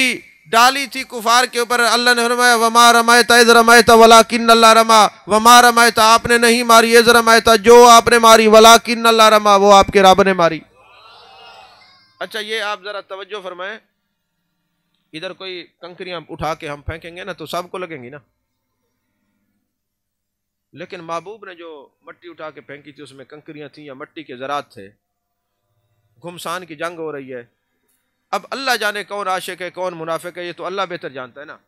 [SPEAKER 1] डाली थी कुफार के ऊपर, अल्लाह ने फरमाया वमा रमायता इज़ रमायता वलाकिन अल्लाह रमा, वमा रमायता आपने नहीं मारी, इज़ रमायता जो आपने मारी, वलाकिन अल्लाह रमा वो आपके रब ने मारी। अच्छा ये आप जरा तवज्जो फरमाएं, इधर कोई कंकरियां उठा के हम फेंकेंगे ना तो सबको लगेंगी ना, लेकिन महबूब ने जो मट्टी उठा के फेंकी थी उसमें कंकरियां थी या मट्टी के ज़रात थे। घुमसान की जंग हो रही है, अब अल्लाह जाने कौन आशिक है कौन मुनाफिक है, ये तो अल्लाह बेहतर जानता है ना।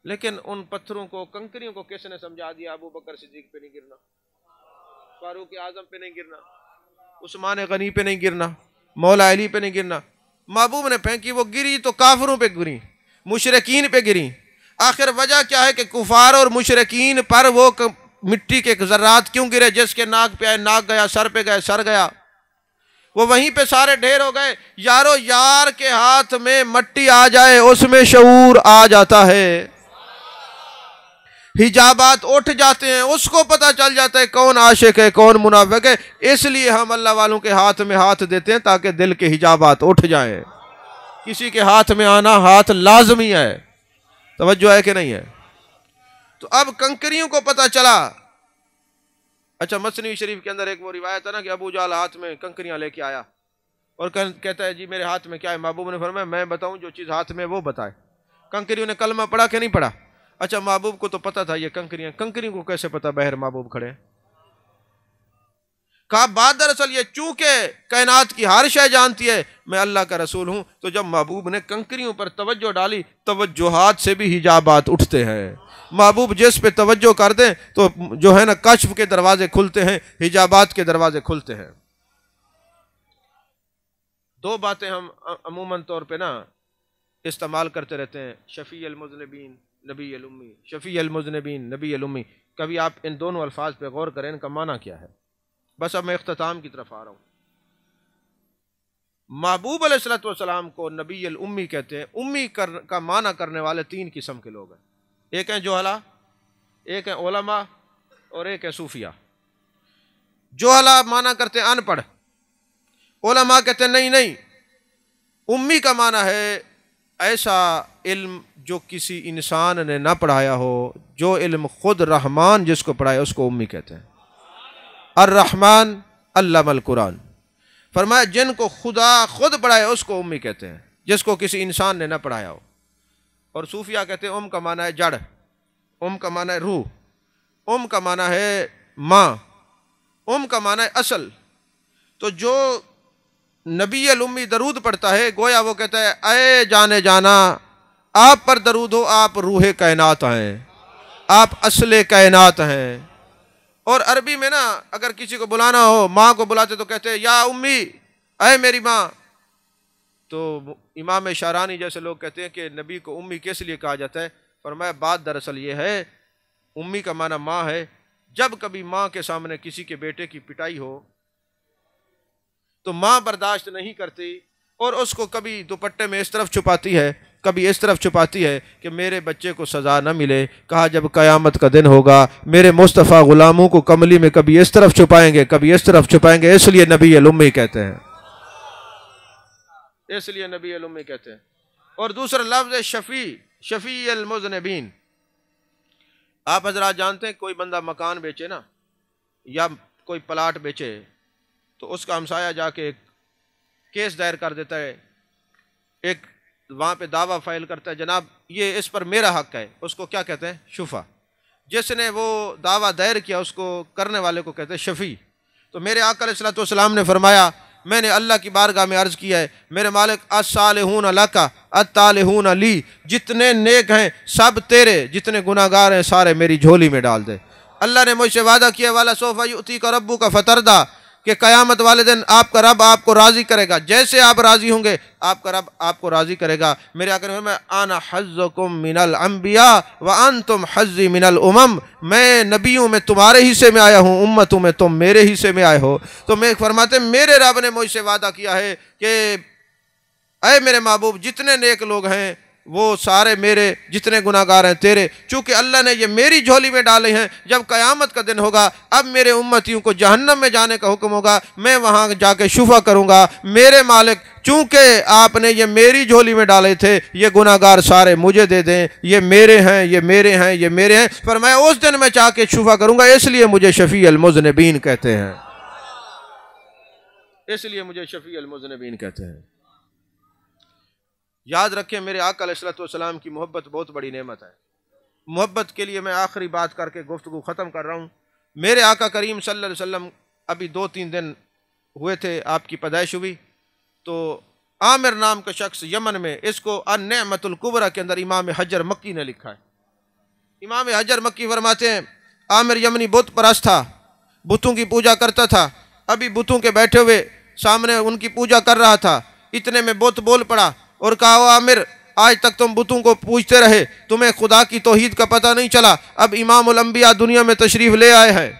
[SPEAKER 1] लेकिन उन पत्थरों को कंकरियों को किसने समझा दिया अबू बकर सिद्दीक पे नहीं गिरना, फारूक आजम पे नहीं गिरना, उस्मान गनी पे नहीं गिरना, मौला अली पे नहीं गिरना। महबूब ने फेंकी, वो गिरी तो काफिरों पे गिरी, मुशरिकीन पे गिरी। आखिर वजह क्या है कि कुफार और मुशरिकीन पर वो मिट्टी के ज़र्रात क्यों गिरे, जिसके नाक पे आए नाक गया, सर पे गए सर गया, वो वहीं पे सारे ढेर हो गए। यारो यार के हाथ में मट्टी आ जाए उसमें शऊर आ जाता है, हिजाबात उठ जाते हैं, उसको पता चल जाता है कौन आशिक है कौन मुनाफिक है। इसलिए हम अल्लाह वालों के हाथ में हाथ देते हैं ताकि दिल के हिजाबात उठ जाए। किसी के हाथ में आना हाथ लाजमी है, तवज्जो है कि नहीं है। तो अब कंकरियों को पता चला। अच्छा मसनवी शरीफ के अंदर एक वो रिवायत है ना कि अबू जाल हाथ में कंकरियां लेके आया और कहता है जी मेरे हाथ में क्या है। महबूब ने फरमाया मैं बताऊं जो चीज़ हाथ में वो बताए। कंकरियों ने कलमा पढ़ा कि नहीं पढ़ा। अच्छा महबूब को तो पता था ये कंकरियों को कैसे पता बहर महबूब खड़े। कहा बात दरअसल ये चूंकि कायनात की हर शय जानती है मैं अल्लाह का रसूल हूं, तो जब महबूब ने कंकरियों पर तवज्जो डाली तवज्जोहात से भी हिजाबात उठते हैं। महबूब जिस पे तवज्जो कर दें तो जो है ना कश्फ के दरवाजे खुलते हैं, हिजाबात के दरवाजे खुलते हैं। 2 बातें हम अमूमन तौर पे ना इस्तेमाल करते रहते हैं, शफ़ी अल मुज़निबीन नबी अल उम्मी, शफ़ी अल मुज़निबीन नबी अल उम्मी। कभी आप इन दोनों अल्फाज पे गौर करें, इनका माना क्या है। बस अब मैं इख्तिताम की तरफ आ रहा हूँ। महबूब अलैहिस्सलाम को नबी अल उम्मी कहते हैं। उम्मी का माना करने वाले तीन किस्म के लोग हैं। एक हैं जोहला, एक हैं उलमा और एक है सूफिया। जोहला माना करते हैं अनपढ़, उलमा कहते हैं नहीं नहीं, उम्मी का माना है ऐसा इल्म जो किसी इंसान ने ना पढ़ाया हो, जो इल्म खुद रहमान जिसको पढ़ाया उसको उम्मी कहते हैं। अर रहमान अल्लमल कुरान, फरमाया जिनको खुदा खुद पढ़ाया उसको उम्मी कहते हैं, जिसको किसी इंसान ने ना पढ़ाया हो। और सूफिया कहते हैं उम का माना है जड़, उम का माना है रूह, उम का माना है माँ, उम का माना है असल। तो जो नबी अल उम्मी दरूद पढ़ता है गोया वो कहता है अय जाने जाना आप पर दरूद हो, आप रूहे कायनात हैं, आप असले कायनात हैं। और अरबी में ना अगर किसी को बुलाना हो, माँ को बुलाते तो कहते हैं या उम्मी, अय मेरी माँ। तो इमाम शारानी जैसे लोग कहते हैं कि नबी को उम्मी किस लिए कहा जाता है। फरमाया बात दरअसल ये है, उम्मी का माना माँ है। जब कभी माँ के सामने किसी के बेटे की पिटाई हो तो माँ बर्दाश्त नहीं करती और उसको कभी दुपट्टे में इस तरफ छुपाती है, कभी इस तरफ छुपाती है कि मेरे बच्चे को सज़ा न मिले। कहा जब क़यामत का दिन होगा मेरे मुस्तफ़ा ग़ुलामों को कमली में कभी इस तरफ छुपाएंगे, कभी इस तरफ छुपाएंगे, इसलिए नबी अल उम्मी कहते हैं, इसलिए नबी अल उम्मी कहते हैं। और दूसरा लफ्ज़ है शफ़ी, शफ़ी अल मुज़निबीन। आप हज़रात जानते हैं कोई बंदा मकान बेचे ना या कोई प्लाट बेचे तो उसका हमसाया जाके एक केस दायर कर देता है, एक वहाँ पे दावा फाइल करता है जनाब ये इस पर मेरा हक है, उसको क्या कहते हैं शुफा। जिसने वो दावा दायर किया उसको करने वाले को कहते हैं शफ़ी। तो मेरे आका अलैहिस्सलातु वस्सलाम ने फरमाया मैंने अल्लाह की बारगाह में अर्ज़ किया है मेरे मालिक अस्सालिहून लका अत्तालिहून ली, जितने नेक हैं सब तेरे, जितने गुनाहगार हैं सारे मेरी झोली में डाल दे। अल्लाह ने मुझसे वादा किया वाला सोफ़ा युअतीका रब्बुका फतरदा, कि क़यामत वाले दिन आपका रब आपको राज़ी करेगा, जैसे आप राज़ी होंगे आपका रब आपको राज़ी करेगा। मेरे आकर में आना हज़्ज़ुकुम मिनल अंबिया व अंतुम हज़्ज़ी मिनल उमम, मैं नबियों में तुम्हारे हिस्से में आया हूँ, उम्मतों में तुम मेरे हिस्से में आए हो। तो मैं फरमाते मेरे रब ने मुझसे वादा किया है कि अय मेरे महबूब जितने नेक लोग हैं वो सारे मेरे, जितने गुनाहगार हैं तेरे। चूँकि अल्लाह ने ये मेरी झोली में डाले हैं, जब क़यामत का दिन होगा अब मेरे उम्मतियों को जहन्नम में जाने का हुक्म होगा, मैं वहाँ जाके शुफा करूँगा मेरे मालिक चूँकि आपने ये मेरी झोली में डाले थे ये गुनाहगार सारे मुझे दे दें, ये मेरे हैं, ये मेरे हैं, ये मेरे हैं। पर मैं उस दिन में जाके शुफा करूँगा, इसलिए मुझे शफ़ी अल मुज़निबीन कहते हैं, इसलिए मुझे शफ़ी अल मुज़निबीन कहते हैं। याद रखें मेरे आका अलैहिस्सलातु वस्सलाम की मोहब्बत बहुत बड़ी नेमत है। मोहब्बत के लिए मैं आखिरी बात करके गुफ्तगू ख़त्म कर रहा हूँ। मेरे आका करीम सल्लल्लाहु अलैहि वसल्लम अभी 2-3 दिन हुए थे आपकी पैदाइश हुई, तो आमिर नाम का शख्स यमन में, इसको अन-निअमतुल कुबरा के अंदर इमाम हजर मक्की ने लिखा है। इमाम हजर मक्की फरमाते हैं आमिर यमनी बुत परस्त था, बुतों की पूजा करता था। अभी बुतों के बैठे हुए सामने उनकी पूजा कर रहा था, इतने में बुत बोल पड़ा और कहा आमिर आज तक तुम बुतों को पूजते रहे, तुम्हें खुदा की तौहीद का पता नहीं चला। अब इमामुल अंबिया दुनिया में तशरीफ़ ले आए हैं,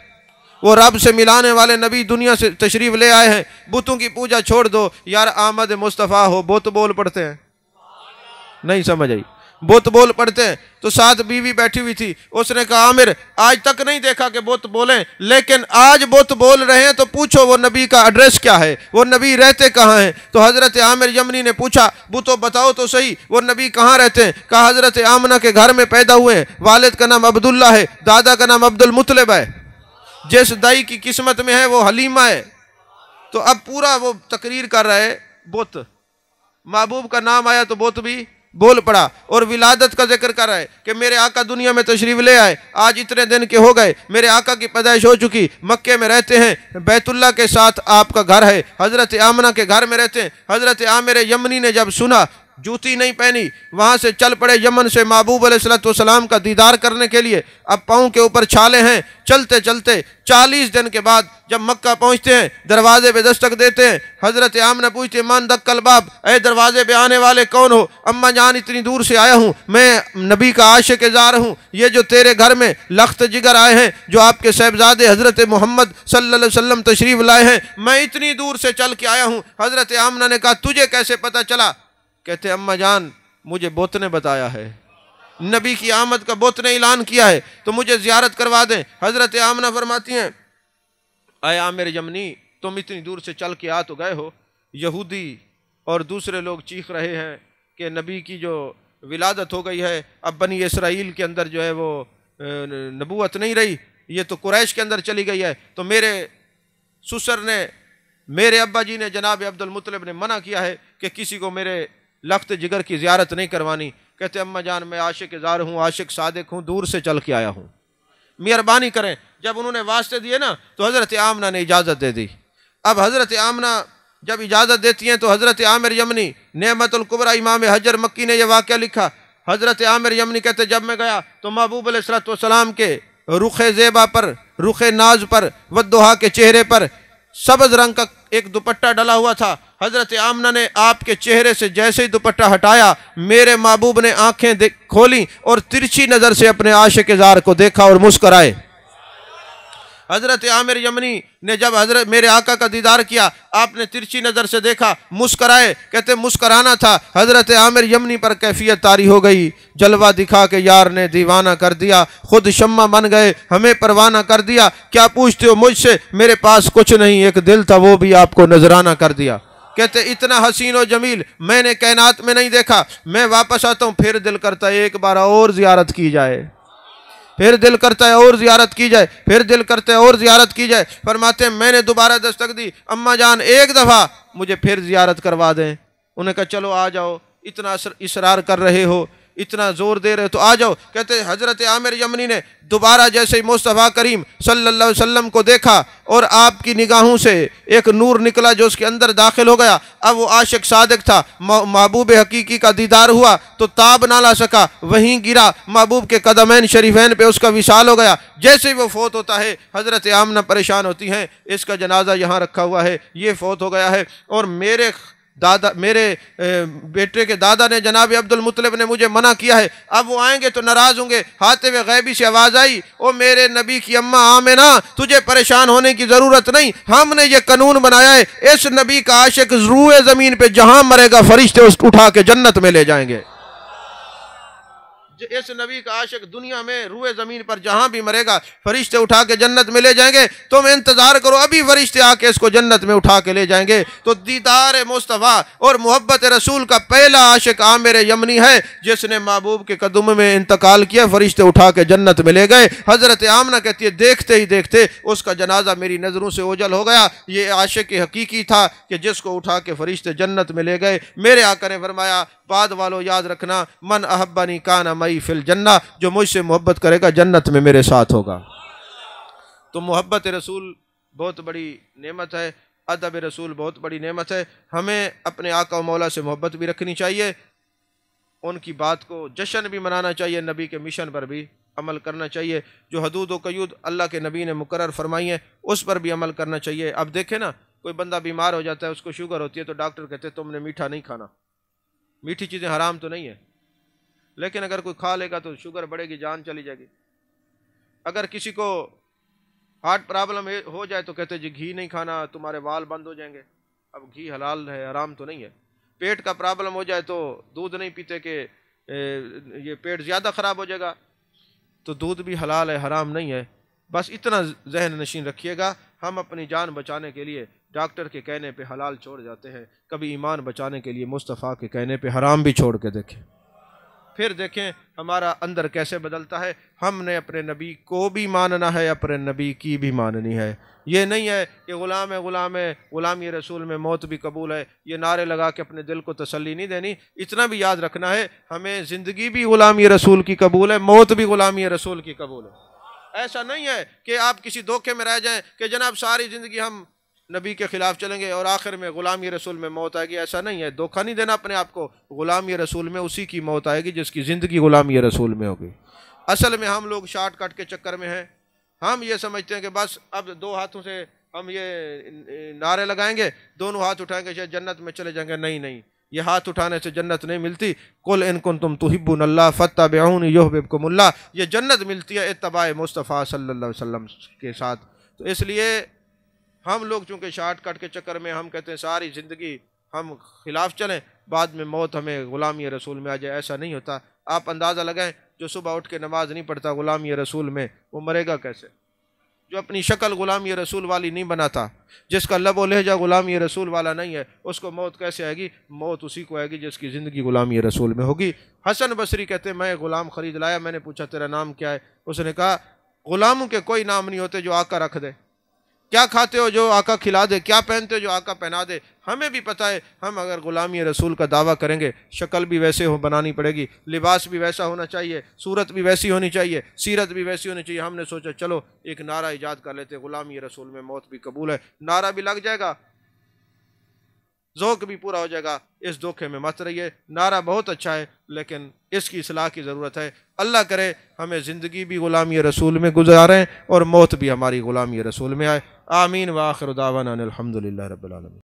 [SPEAKER 1] वो रब से मिलाने वाले नबी दुनिया से तशरीफ़ ले आए हैं, बुतों की पूजा छोड़ दो। यार आमद मुस्तफ़ा हो, बुत बोल पढ़ते हैं, नहीं समझ आई, बुत बोल पढ़ते हैं। तो साथ बीवी बैठी हुई थी, उसने कहा आमिर आज तक नहीं देखा कि बुत बोलें, लेकिन आज बुत बोल रहे हैं तो पूछो वो नबी का एड्रेस क्या है, वो नबी रहते कहाँ हैं। तो हज़रत आमिर यमनी ने पूछा बुतो बताओ तो सही वो नबी कहाँ रहते हैं। कहा हज़रत आमना के घर में पैदा हुए हैं, वालिद का नाम अब्दुल्ला है, दादा का नाम अब्दुल मुतलिब है, जिस दाई की किस्मत में है वो हलीमा है। तो अब पूरा वो तकरीर कर रहा है, बुत महबूब का नाम आया तो बुत भी बोल पड़ा, और विलादत का जिक्र कर रहा है कि मेरे आका दुनिया में तशरीफ़ ले आए, आज इतने दिन के हो गए, मेरे आका की पैदाइश हो चुकी, मक्के में रहते हैं, बैतुल्ला के साथ आपका घर है, हज़रत आमना के घर में रहते हैं। हज़रत आमिर यमनी ने जब सुना जूती नहीं पहनी, वहाँ से चल पड़े यमन से महबूब अलैहिस्सलाम का दीदार करने के लिए। अब पाँव के ऊपर छाले हैं, चलते चलते 40 दिन के बाद जब मक्का पहुँचते हैं, दरवाजे पे दस्तक देते हैं। हज़रत आमना पूछते मन दक्कल बाब, ए दरवाजे पे आने वाले कौन हो? अम्मा जान इतनी दूर से आया हूँ, मैं नबी का आशिक जार हूँ। ये जो तेरे घर में लख्त जिगर आए हैं, जो आपके साहबजादे हज़रत मोहम्मद सल्लल्लाहु अलैहि वसल्लम तशरीफ़ लाए हैं, मैं इतनी दूर से चल के आया हूँ। हज़रत आमना ने कहा तुझे कैसे पता चला? कहते अम्मा जान मुझे बुत ने बताया है, नबी की आमद का बुत ने ऐलान किया है, तो मुझे ज़ियारत करवा दें। हज़रत आमना फरमाती हैं आए आमिर यमनी, तुम इतनी दूर से चल के आ तो गए हो, यहूदी और दूसरे लोग चीख रहे हैं कि नबी की जो विलादत हो गई है, अब बनी इसराइल के अंदर जो है वो नबूवत नहीं रही, ये तो कुरैश के अंदर चली गई है। तो मेरे ससुर ने, मेरे अब्बा जी ने, जनाब अब्दुल मुत्तलिब ने मना किया है कि किसी को मेरे लख्त जिगर की ज़ियारत नहीं करवानी। कहते अम्मा जान मैं आशिक ज़ार हूँ, आशिक सादिक हूँ, दूर से चल के आया हूँ, मेहरबानी करें। जब उन्होंने वास्ते दिए ना तो हज़रत आमना ने इजाज़त दे दी। अब हज़रत आमना जब इजाज़त देती हैं तो हज़रत आमिर यमनी नेमतुल कुबरा इमाम हजर मक्की ने यह वाक़या लिखा। हज़रत आमिर यमनी कहते जब मैं गया तो महबूब अलैहिस्सलाम के रुखे ज़ेबा पर, रुखे नाज पर, वद्दुहा के चेहरे पर सब्ज़ रंग का एक दुपट्टा डला हुआ था। हज़रत आमना ने आपके चेहरे से जैसे ही दुपट्टा हटाया, मेरे महबूब ने आंखें खोली और तिरछी नज़र से अपने आशिक ज़ार को देखा और मुस्कराए। हज़रत आमिर यमनी ने जब हज़रत मेरे आका का दीदार किया, आपने तिरछी नज़र से देखा, मुस्कराए। कहते मुस्कराना था। हज़रत आमिर यमनी पर कैफियत तारी हो गई, जलवा दिखा के यार ने दीवाना कर दिया, खुद शम्मा बन गए, हमें परवाना कर दिया। क्या पूछते हो मुझसे? मेरे पास कुछ नहीं, एक दिल था वो भी आपको नजराना कर दिया। कहते इतना हसीन और जमील मैंने कायनात में नहीं देखा। मैं वापस आता हूँ, फिर दिल करता है एक बार और ज़ियारत की जाए, फिर दिल करता है और ज़ियारत की जाए, फिर दिल करता है और ज़ियारत की जाए। फरमाते हैं मैंने दोबारा दस्तक दी, अम्मा जान एक दफ़ा मुझे फिर ज़ियारत करवा दें। उन्हें कहा चलो आ जाओ, इतना इसरार कर रहे हो, इतना ज़ोर दे रहे हो तो आ जाओ। कहते हज़रत आमिर यमनी ने दोबारा जैसे ही मुस्तफ़ा करीम सल्लल्लाहु अलैहि वसल्लम को देखा और आपकी निगाहों से एक नूर निकला जो उसके अंदर दाखिल हो गया। अब वो आशिक सादिक था, महबूब हकीकी का दीदार हुआ तो ताब ना ला सका, वहीं गिरा, महबूब के कदमैन शरीफैन पे उसका विशाल हो गया। जैसे ही वो फौत होता है, हज़रत आमना परेशान होती हैं, इसका जनाजा यहाँ रखा हुआ है, ये फौत हो गया है। और मेरे दादा, मेरे बेटे के दादा ने, जनाब अब्दुल मुत्तलिब ने मुझे मना किया है, अब वो आएंगे तो नाराज़ होंगे। हाथे में गैबी से आवाज़ आई, ओ मेरे नबी की अम्मा आमिना, तुझे परेशान होने की ज़रूरत नहीं, हमने ये कानून बनाया है, इस नबी का आशिक रूए ज़मीन पे जहाँ मरेगा फरिश्ते उसको उठा के जन्नत में ले जाएंगे। इस नबी का आशिक दुनिया में रूए ज़मीन पर जहाँ भी मरेगा फरिश्ते उठा के जन्नत में ले जाएंगे। तुम इंतज़ार करो, अभी फरिश्ते आके इसको जन्नत में उठा के ले जाएंगे। तो दीदार मुस्तफ़ा और मोहब्बत रसूल का पहला आशिक आमिर यमनी है, जिसने महबूब के कदम में इंतकाल किया, फरिश्ते उठा के जन्नत में ले गए। हज़रत आमना कहती है देखते ही देखते उसका जनाजा मेरी नज़रों से ओझल हो गया। ये आशिक हकीकी था कि जिसको उठा के फरिश्ते जन्नत में ले गए। मेरे आका ने फरमाया बाद वालों याद रखना, मन अहब्बनी काना मई फिल जन्ना, जो मुझसे मोहब्बत करेगा जन्नत में मेरे साथ होगा। तो मोहब्बत रसूल बहुत बड़ी नेमत है, अदब रसूल बहुत बड़ी नेमत है। हमें अपने आका मौला से मोहब्बत भी रखनी चाहिए, उनकी बात को जश्न भी मनाना चाहिए, नबी के मिशन पर भी अमल करना चाहिए। जो हदूद व कयूद अल्लाह के नबी ने मुकर्रर फरमाई है उस पर भी अमल करना चाहिए। अब देखें ना, कोई बंदा बीमार हो जाता है, उसको शुगर होती है, तो डॉक्टर कहते हैं तुमने मीठा नहीं खाना। मीठी चीज़ें हराम तो नहीं है, लेकिन अगर कोई खा लेगा तो शुगर बढ़ेगी, जान चली जाएगी। अगर किसी को हार्ट प्रॉब्लम हो जाए तो कहते जी घी नहीं खाना, तुम्हारे वाल बंद हो जाएंगे। अब घी हलाल है, हराम तो नहीं है। पेट का प्रॉब्लम हो जाए तो दूध नहीं पीते कि ये पेट ज़्यादा ख़राब हो जाएगा, तो दूध भी हलाल है, हराम नहीं है। बस इतना जहन नशीन रखिएगा, हम अपनी जान बचाने के लिए डॉक्टर के कहने पे हलाल छोड़ जाते हैं, कभी ईमान बचाने के लिए मुस्तफ़ा के कहने पे हराम भी छोड़ के देखें, फिर देखें हमारा अंदर कैसे बदलता है। हमने अपने नबी को भी मानना है, अपने नबी की भी माननी है। ये नहीं है कि ग़ुलाम है, ग़ुलाम है, ग़ुलामी रसूल में मौत भी कबूल है, ये नारे लगा के अपने दिल को तसल्ली नहीं देनी। इतना भी याद रखना है, हमें ज़िंदगी भी ग़ुलामी रसूल की कबूल है, मौत भी ग़ुलामी रसूल की कबूल है। ऐसा नहीं है कि आप किसी धोखे में रह जाएं कि जनाब सारी ज़िंदगी हम नबी के ख़िलाफ़ चलेंगे और आखिर में ग़ुलामी रसूल में मौत आएगी। ऐसा नहीं है, धोखा नहीं देना अपने आप को। ग़ुलामी रसूल में उसी की मौत आएगी जिसकी ज़िंदगी ग़ुलामी रसूल में होगी। असल में हम लोग शॉर्टकट के चक्कर में हैं। हम ये समझते हैं कि बस अब दो हाथों से हम ये नारे लगाएंगे, दोनों हाथ उठाएंगे शायद जन्नत में चले जाएंगे। नहीं नहीं, ये हाथ उठाने से जन्नत नहीं मिलती। कुल इन कुंतुम तुहिब्बुनल्लाह फत्तबिऊनी युहब्बिबकुमुल्लाह, ये जन्नत मिलती है इत्तबाए मुस्तफ़ा सल्लल्लाहु अलैहि वसल्लम के साथ। तो इसलिए हम लोग चूँकि शॉर्टकट के चक्कर में हम कहते हैं सारी ज़िंदगी हम खिलाफ चलें, बाद में मौत हमें ग़ुलामी रसूल में आ जाए। ऐसा नहीं होता। आप अंदाज़ा लगाएं, जो सुबह उठ के नमाज नहीं पढ़ता ग़ुलामी रसूल में, वो मरेगा कैसे? जो अपनी शक्ल ग़ुलामी रसूल वाली नहीं बनाता, जिसका लब व लहजा ग़ुलामी रसूल वाला नहीं है, उसको मौत कैसे आएगी? मौत उसी को आएगी जिसकी ज़िंदगी ग़ुलामी रसूल में होगी। हसन बसरी कहते हैं, मैं ग़ुलाम ख़रीद लाया, मैंने पूछा तेरा नाम क्या है? उसने कहा ग़ुलामों के कोई नाम नहीं होते जो आका रख दे। क्या खाते हो जो आका खिला दे, क्या पहनते हो जो आका पहना दे। हमें भी पता है, हम अगर ग़ुलामी रसूल का दावा करेंगे, शक्ल भी वैसे हो बनानी पड़ेगी, लिबास भी वैसा होना चाहिए, सूरत भी वैसी होनी चाहिए, सीरत भी वैसी होनी चाहिए। हमने सोचा चलो एक नारा ईजाद कर लेते, ग़ुलामी रसूल में मौत भी कबूल है। नारा भी लग जाएगा, ज़ौक़ भी पूरा हो जाएगा। इस धोखे में मत रहिए। नारा बहुत अच्छा है, लेकिन इसकी इस्लाह की ज़रूरत है। अल्लाह करे हमें ज़िंदगी भी ग़ुलामी रसूल में गुजारें और मौत भी हमारी ग़ुलामी रसूल में आए। आमीन व आखिर दावाना अनिल हम्दुलिल्लाहि रब्बिल आलमीन।